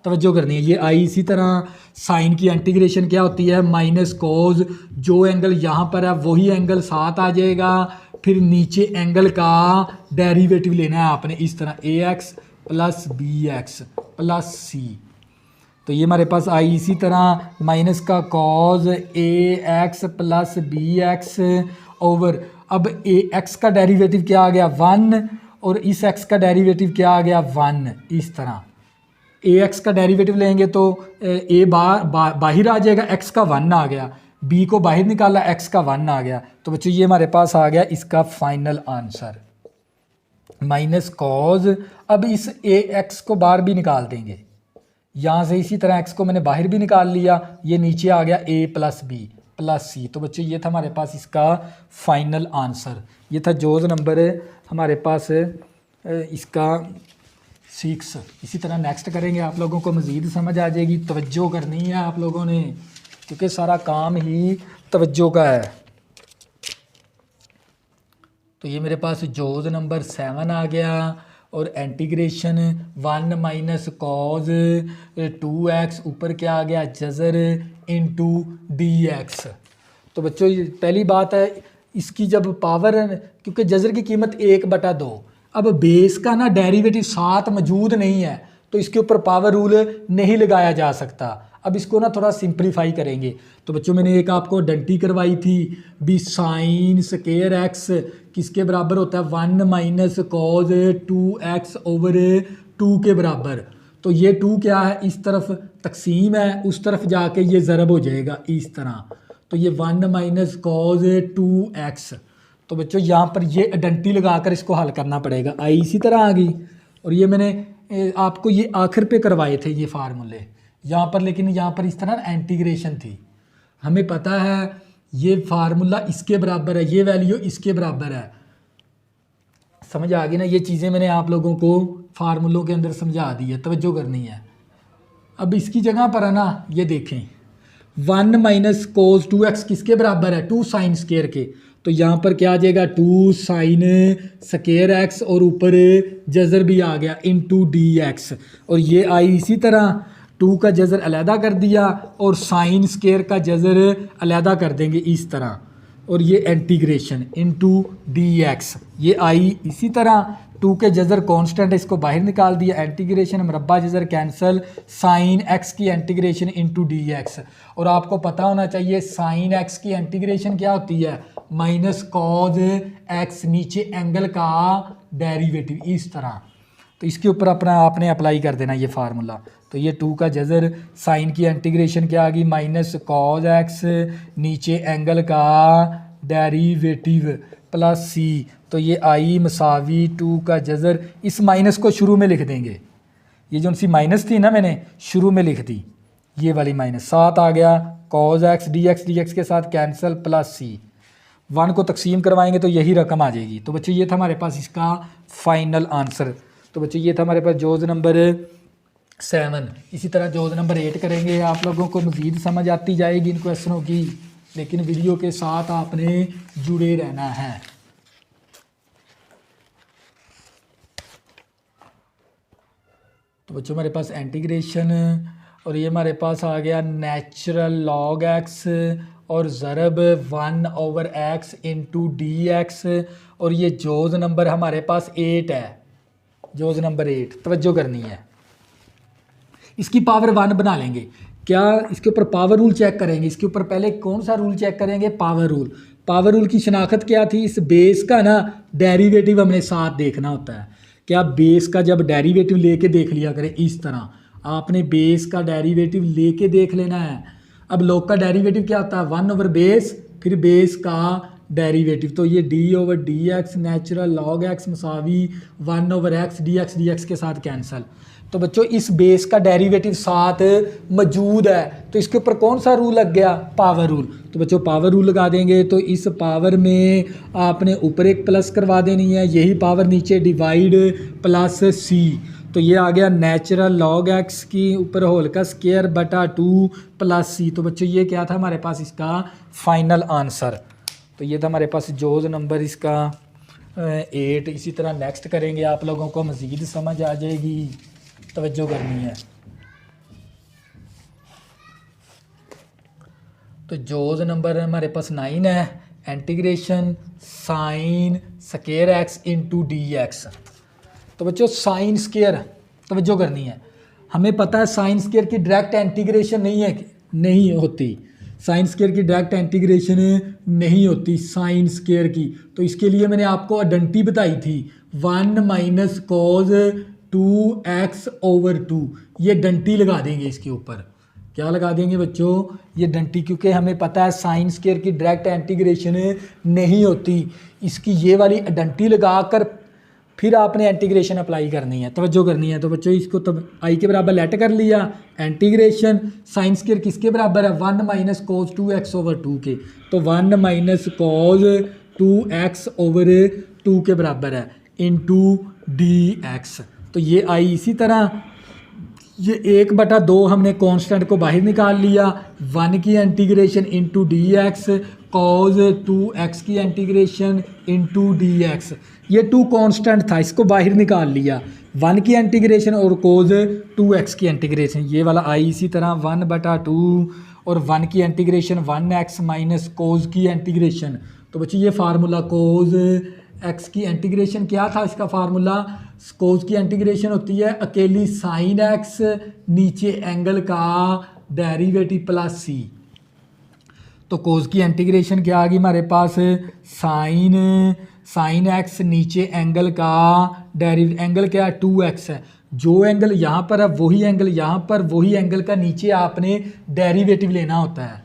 तवज्जो करनी है। ये आई इसी तरह साइन की इंटीग्रेशन क्या होती है माइनस कॉज, जो एंगल यहाँ पर है वही एंगल साथ आ जाएगा, फिर नीचे एंगल का डेरिवेटिव लेना है आपने इस तरह ax plus bx plus c। तो ये हमारे पास आई इसी तरह माइनस का cause ax plus bx over, अब ए एक्स का डेरिवेटिव क्या आ गया 1 और इस एक्स का डेरिवेटिव क्या आ गया 1। इस तरह ए एक्स का डेरिवेटिव लेंगे तो ए बाहर आ जाएगा, एक्स का 1 आ गया, बी को बाहर निकाला, एक्स का 1 आ गया। तो बच्चों ये हमारे पास आ गया इसका फाइनल आंसर माइनस कॉज। अब इस ए एक्स को बाहर भी निकाल देंगे यहाँ से, इसी तरह एक्स को मैंने बाहर भी निकाल लिया, ये नीचे आ गया ए प्लस बी प्लस सी। तो बच्चों ये था हमारे पास इसका फाइनल आंसर, ये था जोज नंबर हमारे पास इसका 6। इसी तरह नेक्स्ट करेंगे, आप लोगों को मज़ीद समझ आ जाएगी। तवज्जो करनी है आप लोगों ने, क्योंकि सारा काम ही तवज्जो का है। तो ये मेरे पास जोज नंबर 7 आ गया और इंटीग्रेशन 1 माइनस कॉज 2x ऊपर क्या आ गया जज़र इनटू dx। तो बच्चों ये पहली बात है इसकी जब पावर, क्योंकि जज़र की कीमत 1/2, अब बेस का ना डेरिवेटिव साथ मौजूद नहीं है तो इसके ऊपर पावर रूल नहीं लगाया जा सकता। अब इसको ना थोड़ा सिंप्लीफाई करेंगे। तो बच्चों मैंने एक आपको डंटी करवाई थी भी साइन स्केयर एक्स किसके बराबर होता है 1 माइनस कॉज 2x ओवर 2 के बराबर। तो ये 2 क्या है, इस तरफ तकसीम है, उस तरफ जाके ये ज़रब हो जाएगा इस तरह। तो ये 1 माइनस कॉज 2x। तो बच्चों यहाँ पर ये डंटी लगाकर इसको हल करना पड़ेगा। आई इसी तरह आ गई। और ये मैंने आपको ये आखिर पे करवाए थे ये फार्मूले यहाँ पर, लेकिन यहाँ पर इस तरह इंटीग्रेशन थी। हमें पता है ये फार्मूला इसके बराबर है, ये वैल्यू इसके बराबर है। समझ आ गई ना, ये चीज़ें मैंने आप लोगों को फार्मूलों के अंदर समझा दी है, तवज्जो करनी है। अब इसकी जगह पर है ना ये देखें 1 माइनस कोस 2x किसके बराबर है 2 साइन स्केयर के। तो यहाँ पर क्या आ जाएगा 2 साइन स्केयर x और ऊपर जज़र भी आ गया इनटू dx। और ये आई इसी तरह 2 का जज़र अलहदा कर दिया और साइन स्केयर का जज़र अलहदा कर देंगे इस तरह। और ये इंटीग्रेशन इनटू dx ये आई इसी तरह। 2 के जज़र कांस्टेंट है, इसको बाहर निकाल दिया, इंटीग्रेशन मरब्बा जज़र कैंसल, साइन x की इंटीग्रेशन इनटू dx। और आपको पता होना चाहिए साइन x की इंटीग्रेशन क्या होती है माइनस कॉज x, नीचे एंगल का डेरिवेटिव इस तरह। तो इसके ऊपर अपना आपने अप्लाई कर देना ये फार्मूला। तो ये 2 का जज़र साइन की इंटीग्रेशन क्या आ गई माइनस कॉज x, नीचे एंगल का डेरिवेटिव प्लस c। तो ये आई मसावी 2 का जज़र, इस माइनस को शुरू में लिख देंगे, ये जो सी माइनस थी ना मैंने शुरू में लिख दी, ये वाली माइनस, साथ आ गया कॉज x dx के साथ कैंसल प्लस c। 1 को तकसीम करवाएंगे तो यही रकम आ जाएगी। तो बच्चों ये था हमारे पास इसका फाइनल आंसर। तो बच्चों ये था हमारे पास जोज नंबर 7। इसी तरह जोज नंबर 8 करेंगे। आप लोगों को मज़ीद समझ आती जाएगी इन क्वेश्चनों की, लेकिन वीडियो के साथ आपने जुड़े रहना है। तो बच्चों हमारे पास इंटीग्रेशन और ये हमारे पास आ गया नेचुरल लॉग एक्स और ज़रब 1 ओवर एक्स इंटू dx। और ये जोज नंबर हमारे पास 8 है, जोज नंबर 8 तवज्जो करनी है। इसकी पावर 1 बना लेंगे। क्या इसके ऊपर पावर रूल चेक करेंगे, इसके ऊपर पहले कौन सा रूल चेक करेंगे पावर रूल। पावर रूल की शनाख्त क्या थी, इस बेस का ना डेरिवेटिव हमने साथ देखना होता है। क्या बेस का जब डेरिवेटिव लेके देख लिया करें इस तरह, आपने बेस का डेरिवेटिव लेके देख लेना है। अब लॉग का डेरिवेटिव क्या होता है 1 ओवर बेस फिर बेस का डेरिवेटिव। तो ये d over dx natural log x मसावी 1 over x dx के साथ कैंसल। तो बच्चों इस बेस का डेरिवेटिव साथ मौजूद है, तो इसके ऊपर कौन सा रूल लग गया पावर रूल। तो बच्चों पावर रूल लगा देंगे तो इस पावर में आपने ऊपर एक प्लस करवा देनी है, यही पावर नीचे डिवाइड प्लस c। तो ये आ गया नेचुरल लॉग x की ऊपर होल का स्क्वायर बटा 2 प्लस c। तो बच्चों ये क्या था हमारे पास इसका फाइनल आंसर। तो ये था हमारे पास जोज नंबर इसका 8। इसी तरह नेक्स्ट करेंगे, आप लोगों को मज़ीद समझ आ जाएगी, तवज्जो करनी है। तो जोज नंबर हमारे पास 9 है, integration sine square x into dx। तो बच्चों साइन स्क्वायर तवज्जो करनी है। हमें पता है साइन स्क्वायर की डायरेक्ट इंटीग्रेशन नहीं होती, साइन स्क्वायर की डायरेक्ट इंटीग्रेशन नहीं होती साइन स्क्वायर की। तो इसके लिए मैंने आपको आइडेंटिटी बताई थी 1 माइनस कॉज 2x/2। ये डंटी लगा देंगे इसके ऊपर। क्या लगा देंगे बच्चों? ये डंटी, क्योंकि हमें पता है साइन स्क्वायर की डायरेक्ट इंटीग्रेशन नहीं होती। इसकी ये वाली डंटी लगाकर फिर आपने इंटीग्रेशन अप्लाई करनी है, तवज्जो करनी है। तो बच्चों इसको तब आई के बराबर लेट कर लिया। इंटीग्रेशन साइन स्क्वायर किसके बराबर है? 1 माइनस कोज 2x/2 के। तो 1 माइनस कोज 2x/2 के बराबर है इंटू dx। तो ये आई इसी तरह। ये 1/2 हमने कांस्टेंट को बाहर निकाल लिया। 1 की integration into dx, cause 2x की इंटीग्रेशन इंटू dx। ये 2 कांस्टेंट था, इसको बाहर निकाल लिया। 1 की इंटीग्रेशन और कॉज 2x की इंटीग्रेशन, ये वाला आई इसी तरह 1/2 और 1 की इंटीग्रेशन 1x माइनस कोज की इंटीग्रेशन। तो बच्चों ये फार्मूला कोज x की इंटीग्रेशन क्या था? इसका फार्मूला कोज की इंटीग्रेशन होती है अकेली साइन x नीचे एंगल का डेरिवेटिव प्लस c। तो कोज की इंटीग्रेशन क्या आ गई हमारे पास? साइन x नीचे एंगल का डेरिवेटिव, एंगल क्या है? 2x है। जो एंगल यहाँ पर है वही एंगल यहाँ पर, वही एंगल का नीचे आपने डेरिवेटिव लेना होता है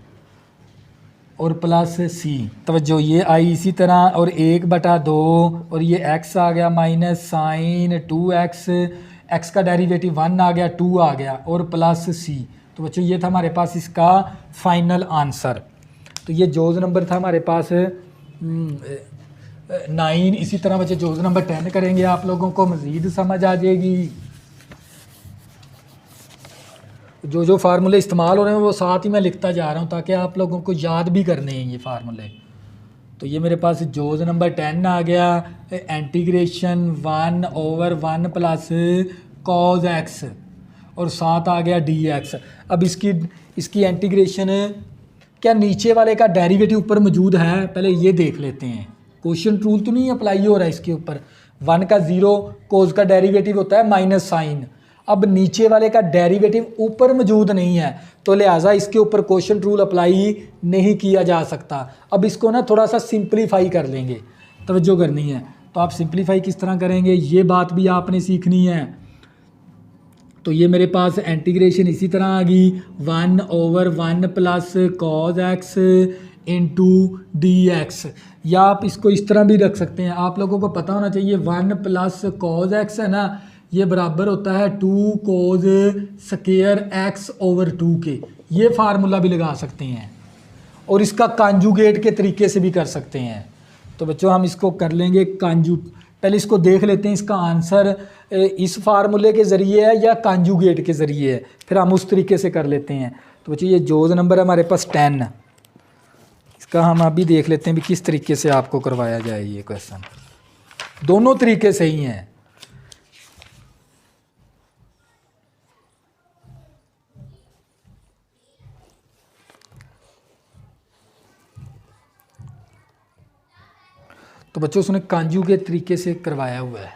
और प्लस c। तवज्जो ये आई इसी तरह। और 1/2 और ये x आ गया माइनस साइन 2x, x का डेरिवेटिव 1 आ गया, 2 आ गया और प्लस c। तो बच्चों ये था हमारे पास इसका फाइनल आंसर। तो ये जोज नंबर था हमारे पास 9। इसी तरह बच्चे जोज नंबर 10 करेंगे, आप लोगों को मज़ीद समझ आ जाएगी। जो जो फार्मूले इस्तेमाल हो रहे हैं वो साथ ही मैं लिखता जा रहा हूँ ताकि आप लोगों को याद भी करने हैं ये फार्मूले। तो ये मेरे पास जोज नंबर 10 आ गया, इंटीग्रेशन 1/1 प्लस कॉज x और साथ आ गया dx। अब इसकी इंटीग्रेशन, क्या नीचे वाले का डेरिवेटिव ऊपर मौजूद है? पहले ये देख लेते हैं। क्वोशिएंट रूल तो नहीं अप्लाई हो रहा है इसके ऊपर। 1 का 0, कोज का डेरिवेटिव होता है माइनस साइन। अब नीचे वाले का डेरिवेटिव ऊपर मौजूद नहीं है तो लिहाजा इसके ऊपर क्वोशिएंट रूल अप्लाई नहीं किया जा सकता। अब इसको ना थोड़ा सा सिंप्लीफाई कर लेंगे, तवज्जो करनी है। तो आप सिंप्लीफाई किस तरह करेंगे ये बात भी आपने सीखनी है। तो ये मेरे पास इंटीग्रेशन इसी तरह आ गई 1/1 plus cos x into dx। या आप इसको इस तरह भी रख सकते हैं। आप लोगों को पता होना चाहिए 1 प्लस कॉज x है ना, ये बराबर होता है 2 कोज स्क्वायर x/2 के। ये फार्मूला भी लगा सकते हैं और इसका कॉन्जुगेट के तरीके से भी कर सकते हैं। तो बच्चों हम इसको कर लेंगे पहले इसको देख लेते हैं इसका आंसर इस फार्मूले के ज़रिए है या कॉन्जुगेट के ज़रिए है, फिर हम उस तरीके से कर लेते हैं। तो बच्चों ये जोज नंबर है हमारे पास 10, इसका हम अभी देख लेते हैं भी किस तरीके से आपको करवाया जाए ये क्वेश्चन। दोनों तरीके से ही हैं। तो बच्चों उसने कांजू के तरीके से करवाया हुआ है,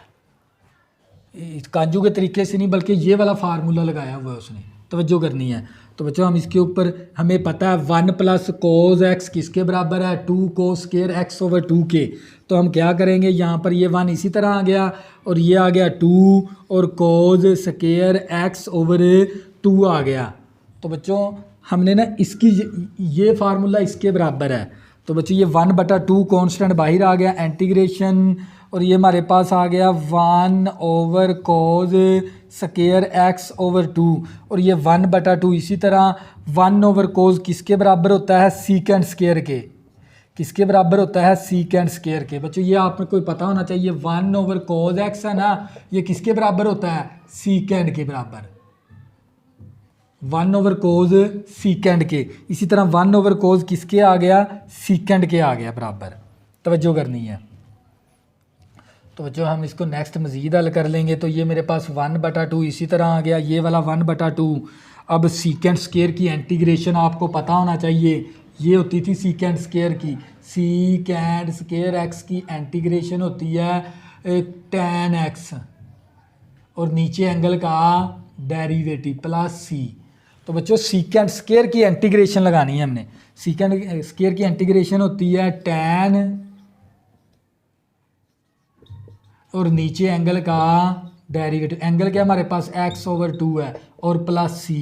कांजू के तरीके से नहीं बल्कि ये वाला फार्मूला लगाया हुआ है उसने, तवज्जो करनी है। तो बच्चों हम इसके ऊपर हमें पता है 1 प्लस कोज x किसके बराबर है? 2 कोस स्क्वायर x/2 के। तो हम क्या करेंगे, यहाँ पर ये 1 इसी तरह आ गया और ये आ गया 2 और कोज स्क्वायर x/2 आ गया। तो बच्चों हमने ना इसकी ये फार्मूला इसके बराबर है। तो बच्चों ये 1/2 कांस्टेंट बाहर आ गया, इंटीग्रेशन और ये हमारे पास आ गया 1/कोज स्क्वायर x/2 और ये 1/2 इसी तरह 1/कोज किसके बराबर होता है? सीकेंड स्क्वायर के। किसके बराबर होता है? सीकेंड स्क्वायर के। बच्चों ये आपको पता होना चाहिए 1/कोज x है ना, ये किसके बराबर होता है? सीकेंड के बराबर, 1/कोज सीकेंड के। इसी तरह 1/कोज किसके आ गया? सीकेंड के आ गया बराबर, तवज्जो करनी है। तो जो हम इसको नेक्स्ट मज़ीद हल कर लेंगे तो ये मेरे पास 1/2 इसी तरह आ गया, ये वाला 1/2। अब सीकेंड स्क्वायर की इंटीग्रेशन आपको पता होना चाहिए, ये होती थी सीकेंड स्क्वायर की। सीकेंड स्क्वायर x की इंटीग्रेशन होती है tan x और नीचे एंगल का डेरिवेटिव प्लस c। तो बच्चों सीकेंड स्क्वायर की इंटीग्रेशन लगानी है हमने। सीकेंड स्क्वायर की इंटीग्रेशन होती है tan और नीचे एंगल का डेरिवेटिव, एंगल क्या हमारे पास x/2 है और प्लस c,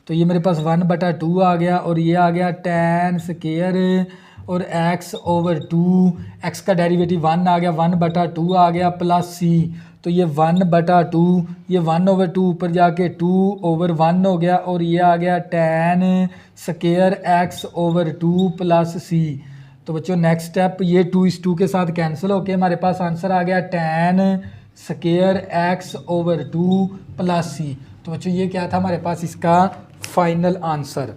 तो ये मेरे पास 1/2 आ गया और ये आ गया tan स्क्वायर और x/2, x का डेरिवेटिव 1 आ गया, 1/2 आ गया प्लस c, तो ये 1/2, ये 1/2 ऊपर जाके 2/1 हो गया और ये आ गया tan square x/2 plus c। तो बच्चों नेक्स्ट स्टेप, ये 2:2 के साथ कैंसिल होके हमारे पास आंसर आ गया tan square x/2 plus c। तो बच्चों ये क्या था हमारे पास इसका फाइनल आंसर।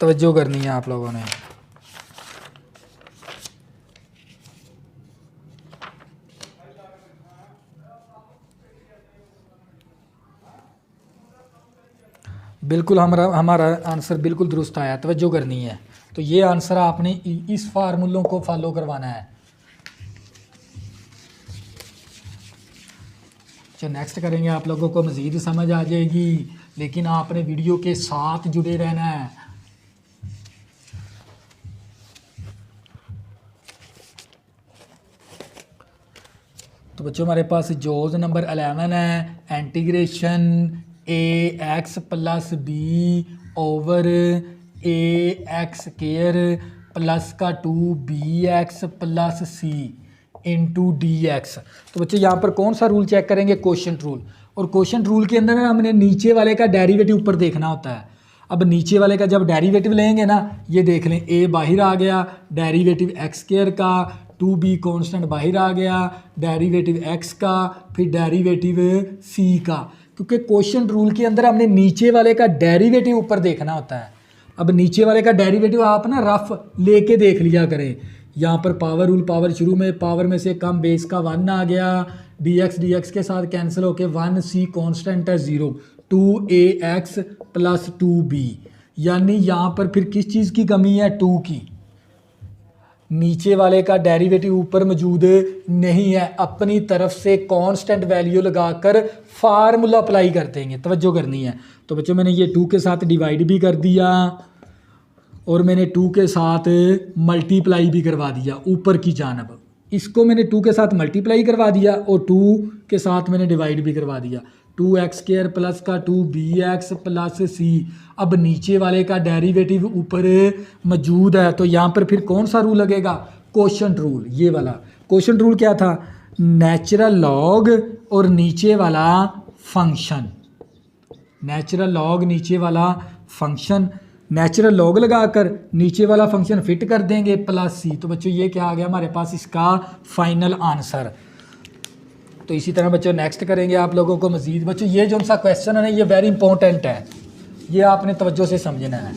तवज्जो करनी है आप लोगों ने। बिल्कुल हमारा आंसर बिल्कुल दुरुस्त आया, तवज्जो करनी है। तो ये आंसर आपने इस फार्मूलों को फॉलो करवाना है। जो नेक्स्ट करेंगे आप लोगों को मज़ीद समझ आ जाएगी, लेकिन आपने वीडियो के साथ जुड़े रहना है। तो बच्चों हमारे पास जोज नंबर 11 है, integration ax plus b over ax square plus का 2bx plus c into dx। तो बच्चे यहाँ पर कौन सा रूल चेक करेंगे? Quotient rule. और कोशेंट रूल के अंदर ना हमने नीचे वाले का डेरिवेटिव ऊपर देखना होता है। अब नीचे वाले का जब डेरिवेटिव लेंगे ना, ये देख लें a बाहर आ गया, डेरिवेटिव x स्क्वायर का, 2b कांस्टेंट बाहर आ गया, डेरिवेटिव x का, फिर डेरिवेटिव c का, क्योंकि कोशेंट रूल के अंदर हमने नीचे वाले का डेरिवेटिव ऊपर देखना होता है। अब नीचे वाले का डेरिवेटिव आप ना रफ लेके देख लिया करें। यहाँ पर पावर रूल, पावर शुरू में पावर में से कम, बेस का 1 आ गया, dx के साथ कैंसिल होके 1c कांस्टेंट है 0, 2ax प्लस 2b, यानी यहाँ पर फिर किस चीज़ की कमी है? 2 की। नीचे वाले का डेरिवेटिव ऊपर मौजूद नहीं है, अपनी तरफ से कांस्टेंट वैल्यू लगाकर फार्मूला अप्लाई कर देंगे। तवज्जो करनी है। तो बच्चों मैंने ये 2 के साथ डिवाइड भी कर दिया और मैंने 2 के साथ मल्टीप्लाई भी करवा दिया ऊपर की जानब। इसको मैंने 2 के साथ मल्टीप्लाई करवा दिया और 2 के साथ मैंने डिवाइड भी करवा दिया, 2x स्क्वायर प्लस का 2bx प्लस c। अब नीचे वाले का डेरिवेटिव ऊपर मौजूद है, तो यहाँ पर फिर कौन सा रूल लगेगा? Quotient rule. ये वाला कोशेंट रूल क्या था? नेचुरल लॉग और नीचे वाला फंक्शन, नेचुरल लॉग नीचे वाला फंक्शन, नेचुरल लॉग लगाकर नीचे वाला फंक्शन फिट कर देंगे प्लस c। तो बच्चों ये क्या आ गया हमारे पास इसका फाइनल आंसर। तो इसी तरह बच्चों नेक्स्ट करेंगे आप लोगों को मजीद। बच्चों ये जो सा क्वेश्चन है ना, ये वेरी इंपॉर्टेंट है, ये आपने तवज्जो से समझना है।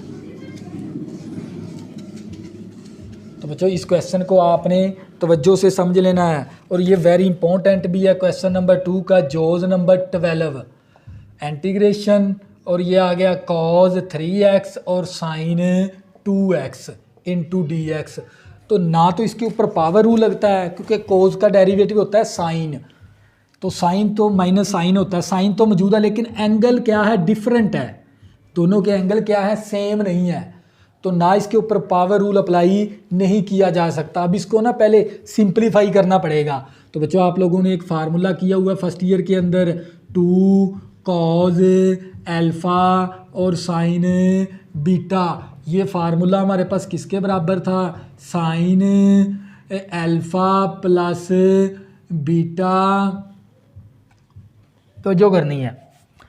तो बच्चों इस क्वेश्चन को आपने तवज्जो से समझ लेना है और ये वेरी इंपॉर्टेंट भी है। क्वेश्चन नंबर 2 का जोज नंबर 12, इंटीग्रेशन, और ये आ गया cos 3x और sin 2x इंटू dx। तो ना तो इसके ऊपर पावर रूल लगता है, क्योंकि cos का डेरिवेटिव होता है sin, तो साइन तो माइनस साइन होता है, साइन तो मौजूद है लेकिन एंगल क्या है? डिफरेंट है, दोनों के एंगल क्या है? सेम नहीं है, तो ना इसके ऊपर पावर रूल अप्लाई नहीं किया जा सकता। अब इसको ना पहले सिंप्लीफाई करना पड़ेगा। तो बच्चों आप लोगों ने एक फार्मूला किया हुआ फर्स्ट ईयर के अंदर, 2 cos अल्फ़ा और साइन बीटा, ये फार्मूला हमारे पास किसके बराबर था? Sign alpha plus beta. तो जो करनी है,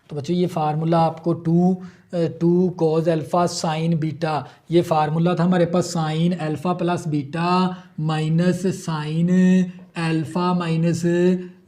तो बच्चों ये फार्मूला आपको 2 cos अल्फ़ा साइन बीटा, ये फार्मूला था हमारे पास sine alpha plus beta minus sine alpha minus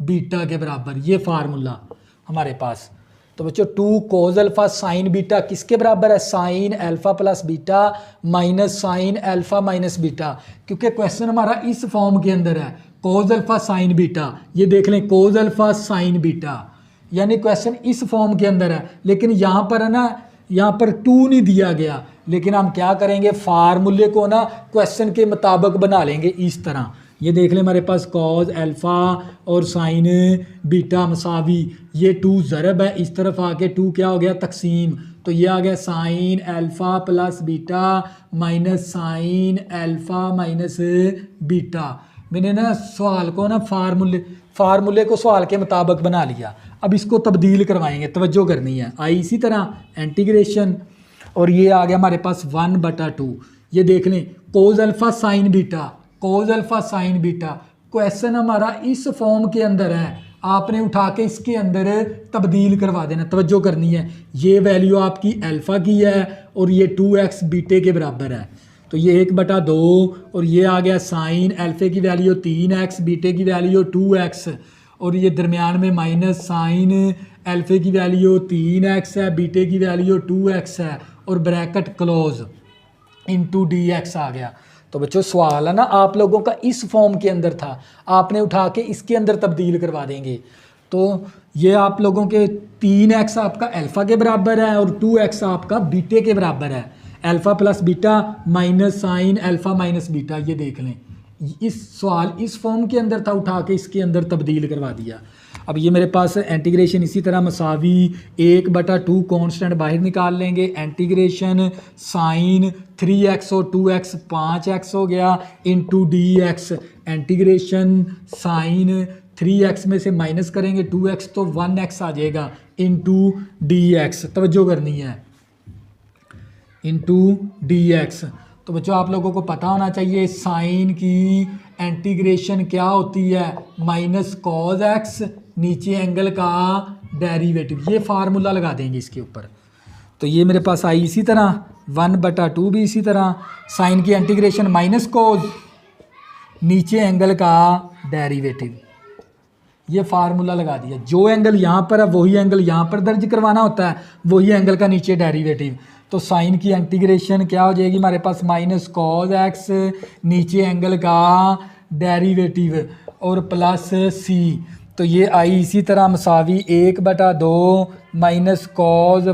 beta के बराबर, ये फार्मूला हमारे पास। तो बच्चों 2 cos अल्फ़ा साइन बीटा किसके बराबर है? Sign alpha plus beta minus sine alpha minus beta, क्योंकि क्वेश्चन हमारा इस फॉर्म के अंदर है, cos अल्फ़ा साइन बीटा। ये देख लें cos अल्फ़ा साइन बीटा, यानी क्वेश्चन इस फॉर्म के अंदर है, लेकिन यहाँ पर है ना, यहाँ पर 2 नहीं दिया गया, लेकिन हम क्या करेंगे? फार्मूले को ना क्वेश्चन के मुताबिक बना लेंगे इस तरह। ये देख लें हमारे पास कॉज अल्फ़ा और साइन बीटा मसावी, ये 2 ज़रब है, इस तरफ आके 2 क्या हो गया तकसीम, तो ये आ गया sign alpha plus beta minus sine alpha minus beta. मैंने ना सवाल को ना फार्मूले को सवाल के मुताबिक बना लिया। अब इसको तब्दील करवाएंगे, तवज्जो करनी है। आई इसी तरह इंटीग्रेशन, और ये आ गया हमारे पास 1/2। ये देख लें कोज अल्फ़ा साइन बीटा, कोज अल्फ़ा साइन बीटा। क्वेश्चन हमारा इस फॉर्म के अंदर है, आपने उठा के इसके अंदर तब्दील करवा देना। तवज्जो करनी है, ये वैल्यू आपकी अल्फ़ा की है और ये 2x बीटे के बराबर है, तो ये 1/2, और ये आ गया साइन अल्फ़े की वैल्यू 3x, बीटे की वैल्यू 2x, और ये दरमियान में माइनस साइन अल्फ़े की वैल्यू 3x है, बीटे की वैल्यू 2x है, और ब्रैकेट क्लोज इनटू dx आ गया। तो बच्चों सवाल है ना आप लोगों का इस फॉर्म के अंदर था, आपने उठा के इसके अंदर तब्दील करवा देंगे। तो ये आप लोगों के 3x आपका अल्फ़ा के बराबर है और 2x आपका बीटे के बराबर है। Alpha plus beta minus sine alpha minus beta, ये देख लें इस सवाल इस फॉर्म के अंदर था, उठा के इसके अंदर तब्दील करवा दिया। अब ये मेरे पास इंटीग्रेशन इसी तरह मसावी 1/2 कांस्टेंट बाहर निकाल लेंगे, इंटीग्रेशन साइन 3x और 2x 5x हो गया into dx, integration sign 3x में से माइनस करेंगे 2x तो 1x आ जाएगा इनटू dx। तवज्जो करनी है, इनटू dx। तो बच्चों आप लोगों को पता होना चाहिए साइन की इंटीग्रेशन क्या होती है, माइनस कॉज एक्स, नीचे एंगल का डेरिवेटिव। ये फार्मूला लगा देंगे इसके ऊपर। तो ये मेरे पास आई इसी तरह 1/2 भी इसी तरह, साइन की इंटीग्रेशन माइनस कॉज, नीचे एंगल का डेरिवेटिव। ये फार्मूला लगा दिया, जो एंगल यहाँ पर है वही एंगल यहाँ पर दर्ज करवाना होता है, वही एंगल का नीचे डेरिवेटिव। तो साइन की इंटीग्रेशन क्या हो जाएगी हमारे पास, माइनस कॉज एक्स, नीचे एंगल का डेरिवेटिव और प्लस सी। तो ये आई इसी तरह मसावी 1/2 माइनस कॉज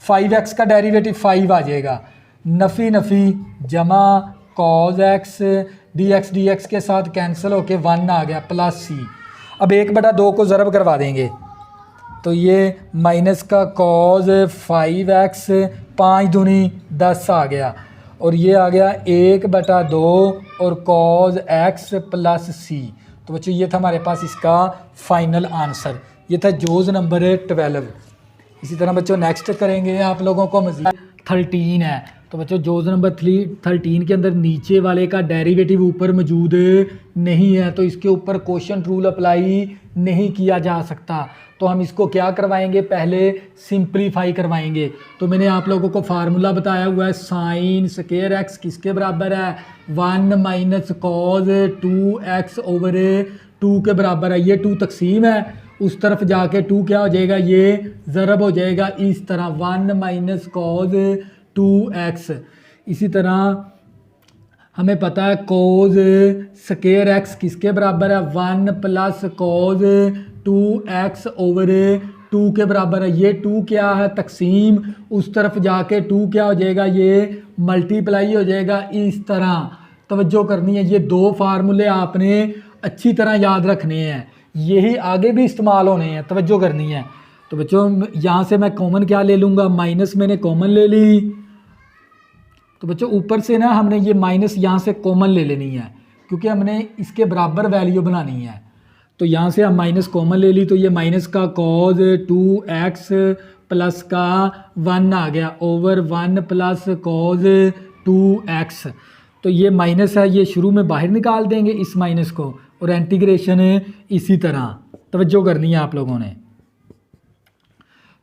5x का डेरिवेटिव 5 आ जाएगा, नफ़ी नफ़ी जमा कॉज एक्स, dx के साथ कैंसिल होके 1 आ गया प्लस सी। अब 1/2 को ज़रब करवा देंगे, तो ये माइनस का कॉज 5x 5 दूनी 10 आ गया, और ये आ गया 1/2 और कॉज x प्लस सी। तो बच्चों ये था हमारे पास इसका फाइनल आंसर, ये था जोज़ नंबर 12। इसी तरह बच्चों नेक्स्ट करेंगे आप लोगों को मज़ीद 13 है। तो बच्चों जोज़ नंबर 13 के अंदर नीचे वाले का डेरिवेटिव ऊपर मौजूद नहीं है, तो इसके ऊपर क्वोशंट रूल अप्लाई नहीं किया जा सकता। तो हम इसको क्या करवाएंगे, पहले सिंप्लीफाई करवाएंगे। तो मैंने आप लोगों को फार्मूला बताया हुआ है, साइन स्क्वायर एक्स किसके बराबर है, 1 माइनस कॉज 2x ओवर 2 के बराबर है। ये 2 तकसीम है, उस तरफ जाके 2 क्या हो जाएगा, ये ज़रब हो जाएगा इस तरह 1 माइनस कॉज 2x। इसी तरह हमें पता है कोज स्क्वायर एक्स किसके बराबर है, 1 प्लस कोज 2x ओवर 2 के बराबर है। ये 2 क्या है तकसीम, उस तरफ जाके 2 क्या हो जाएगा, ये मल्टीप्लाई हो जाएगा इस तरह। तवज्जो करनी है, ये 2 फार्मूले आपने अच्छी तरह याद रखने हैं, यही आगे भी इस्तेमाल होने हैं। तवज्जो करनी है। तो बच्चों यहाँ से मैं कॉमन क्या ले लूँगा, माइनस मैंने कॉमन ले ली। तो बच्चों ऊपर से ना हमने ये माइनस यहाँ से कॉमन ले लेनी है, क्योंकि हमने इसके बराबर वैल्यू बनानी है। तो यहाँ से हम माइनस कॉमन ले ली, तो ये माइनस का कॉज 2x प्लस का 1 आ गया ओवर 1 प्लस कॉज 2x। तो ये माइनस है, ये शुरू में बाहर निकाल देंगे इस माइनस को, और इंटीग्रेशन इसी तरह। तवज्जो करनी है आप लोगों ने।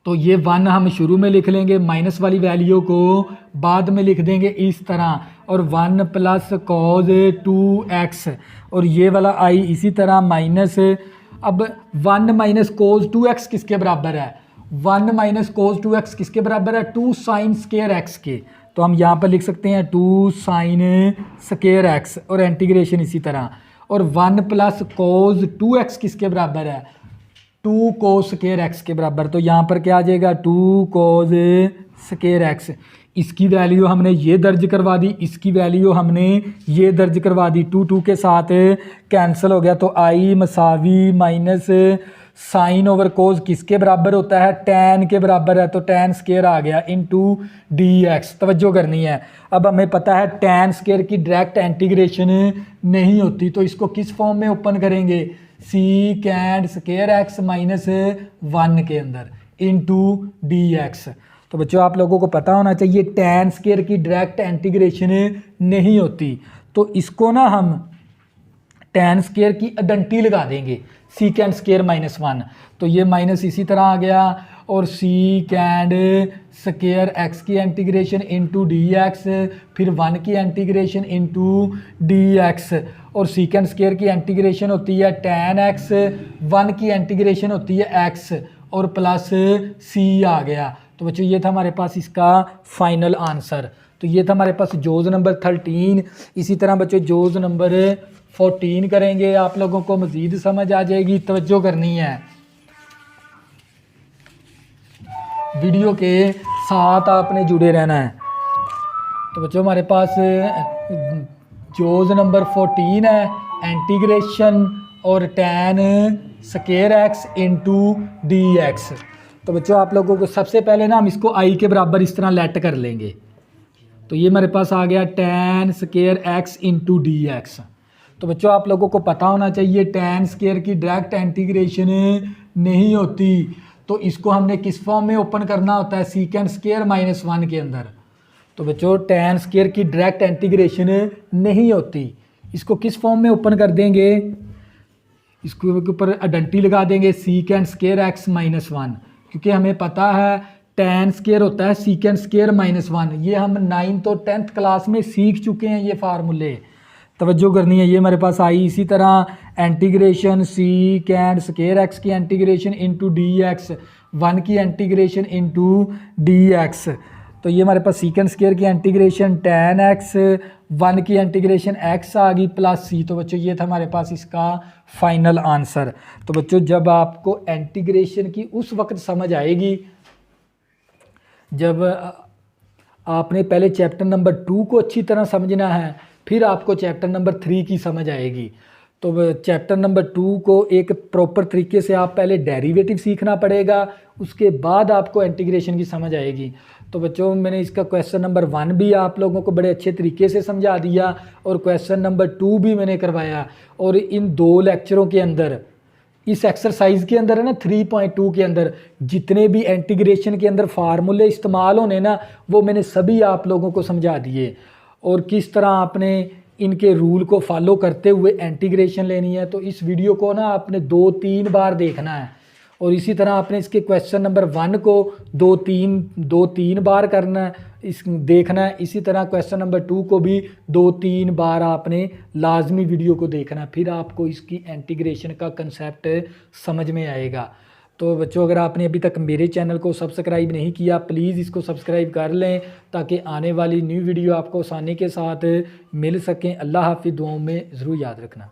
तो ये 1 हम शुरू में लिख लेंगे, माइनस वाली वैल्यू को बाद में लिख देंगे इस तरह, और 1 प्लस कॉज 2x, और ये वाला आई इसी तरह माइनस। अब 1 माइनस कोज 2x किसके बराबर है, 1 माइनस कोज 2x किसके बराबर है, 2 साइन स्क्वायर x के। तो हम यहाँ पर लिख सकते हैं 2 साइन स्क्वायर x, और इंटीग्रेशन इसी तरह। और 1 प्लस कोज 2x किसके बराबर है, 2 कोस स्क्वायर एक्स के बराबर। तो यहाँ पर क्या आ जाएगा, 2 कोस स्क्वायर एक्स। इसकी वैल्यू हमने ये दर्ज करवा दी, इसकी वैल्यू हमने ये दर्ज करवा दी, 2 के साथ कैंसिल हो गया। तो आई मसावी माइनस साइन ओवर कोज किसके बराबर होता है, टैन के बराबर है, तो टैन स्केयर आ गया इनटू डी एक्स। तवज्जो करनी है, अब हमें पता है टैन स्केयर की डायरेक्ट इंटीग्रेशन नहीं होती, तो इसको किस फॉर्म में ओपन करेंगे, सीकेंड स्केयर एक्स माइनस 1 के अंदर इनटू डी एक्स। तो बच्चों आप लोगों को पता होना चाहिए टैन स्केयर की डायरेक्ट इंटीग्रेशन नहीं होती, तो इसको ना हम टैन स्केयर की अडंटी लगा देंगे, सीकेंड स्केयर माइनस 1, तो ये माइनस इसी तरह आ गया, और सीकेंड स्केयर एक्स की इंटीग्रेशन इनटू डी एक्स, फिर 1 की इंटीग्रेशन इनटू डी एक्स, और सीकेंड स्केयर की इंटीग्रेशन होती है टैन एक्स, 1 की इंटीग्रेशन होती है एक्स, और प्लस सी आ गया। तो बच्चों ये था हमारे पास इसका फाइनल आंसर। तो ये था हमारे पास जोज नंबर 13। इसी तरह बच्चों जोज नंबर 14 करेंगे, आप लोगों को मज़ीद समझ आ जाएगी। तवज्जो करनी है, वीडियो के साथ आपने जुड़े रहना है। तो बच्चों हमारे पास जोज नंबर 14 है, इंटीग्रेशन और tan square x into D x. तो बच्चों आप लोगों को सबसे पहले ना हम इसको आई के बराबर इस तरह लेट कर लेंगे, तो ये हमारे पास आ गया tan square x into D x. तो बच्चों आप लोगों को पता होना चाहिए टैन स्केयर की डायरेक्ट इंटीग्रेशन नहीं होती, तो इसको हमने किस फॉर्म में ओपन करना होता है, सीकेंड स्केयर माइनस 1 के अंदर। तो बच्चों टैन स्केयर की डायरेक्ट इंटीग्रेशन नहीं होती, इसको किस फॉर्म में ओपन कर देंगे, इसके ऊपर अडंटी लगा देंगे सीकेंड स्केयर एक्स माइनस 1, क्योंकि हमें पता है टैन स्केयर होता है सीकेंड स्केयर माइनस 1। ये हम 9th और 10th क्लास में सीख चुके हैं ये फार्मूले, तवज्जो करनी है। ये हमारे पास आई, इसी तरह इंटीग्रेशन सीकेंड स्केयर एक्स की इंटीग्रेशन इनटू डी एक्स, 1 की इंटीग्रेशन इनटू डी एक्स। तो ये हमारे पास सीकेंड स्केयर की इंटीग्रेशन टैन एक्स, 1 की इंटीग्रेशन एक्स आ गई प्लस सी। तो बच्चों ये था हमारे पास इसका फाइनल आंसर। तो बच्चों जब आपको इंटीग्रेशन की उस वक्त समझ आएगी जब आपने पहले चैप्टर नंबर 2 को अच्छी तरह समझना है, फिर आपको चैप्टर नंबर 3 की समझ आएगी। तो चैप्टर नंबर 2 को एक प्रॉपर तरीके से आप पहले डेरिवेटिव सीखना पड़ेगा, उसके बाद आपको इंटीग्रेशन की समझ आएगी। तो बच्चों मैंने इसका क्वेश्चन नंबर 1 भी आप लोगों को बड़े अच्छे तरीके से समझा दिया, और क्वेश्चन नंबर 2 भी मैंने करवाया। और इन 2 लेक्चरों के अंदर, इस एक्सरसाइज के अंदर है ना 3.2 के अंदर जितने भी इंटीग्रेशन के अंदर फार्मूले इस्तेमाल होने ना, वो मैंने सभी आप लोगों को समझा दिए, और किस तरह आपने इनके रूल को फॉलो करते हुए इंटीग्रेशन लेनी है। तो इस वीडियो को ना आपने 2-3 बार देखना है, और इसी तरह आपने इसके क्वेश्चन नंबर 1 को 2-3 बार करना है, इस देखना है। इसी तरह क्वेश्चन नंबर 2 को भी 2-3 बार आपने लाजमी वीडियो को देखना है, फिर आपको इसकी इंटीग्रेशन का कंसेप्ट समझ में आएगा। तो बच्चों अगर आपने अभी तक मेरे चैनल को सब्सक्राइब नहीं किया, प्लीज़ इसको सब्सक्राइब कर लें, ताकि आने वाली न्यू वीडियो आपको आसानी के साथ मिल सकें। अल्लाह हाफिज़, दुआओं में ज़रूर याद रखना।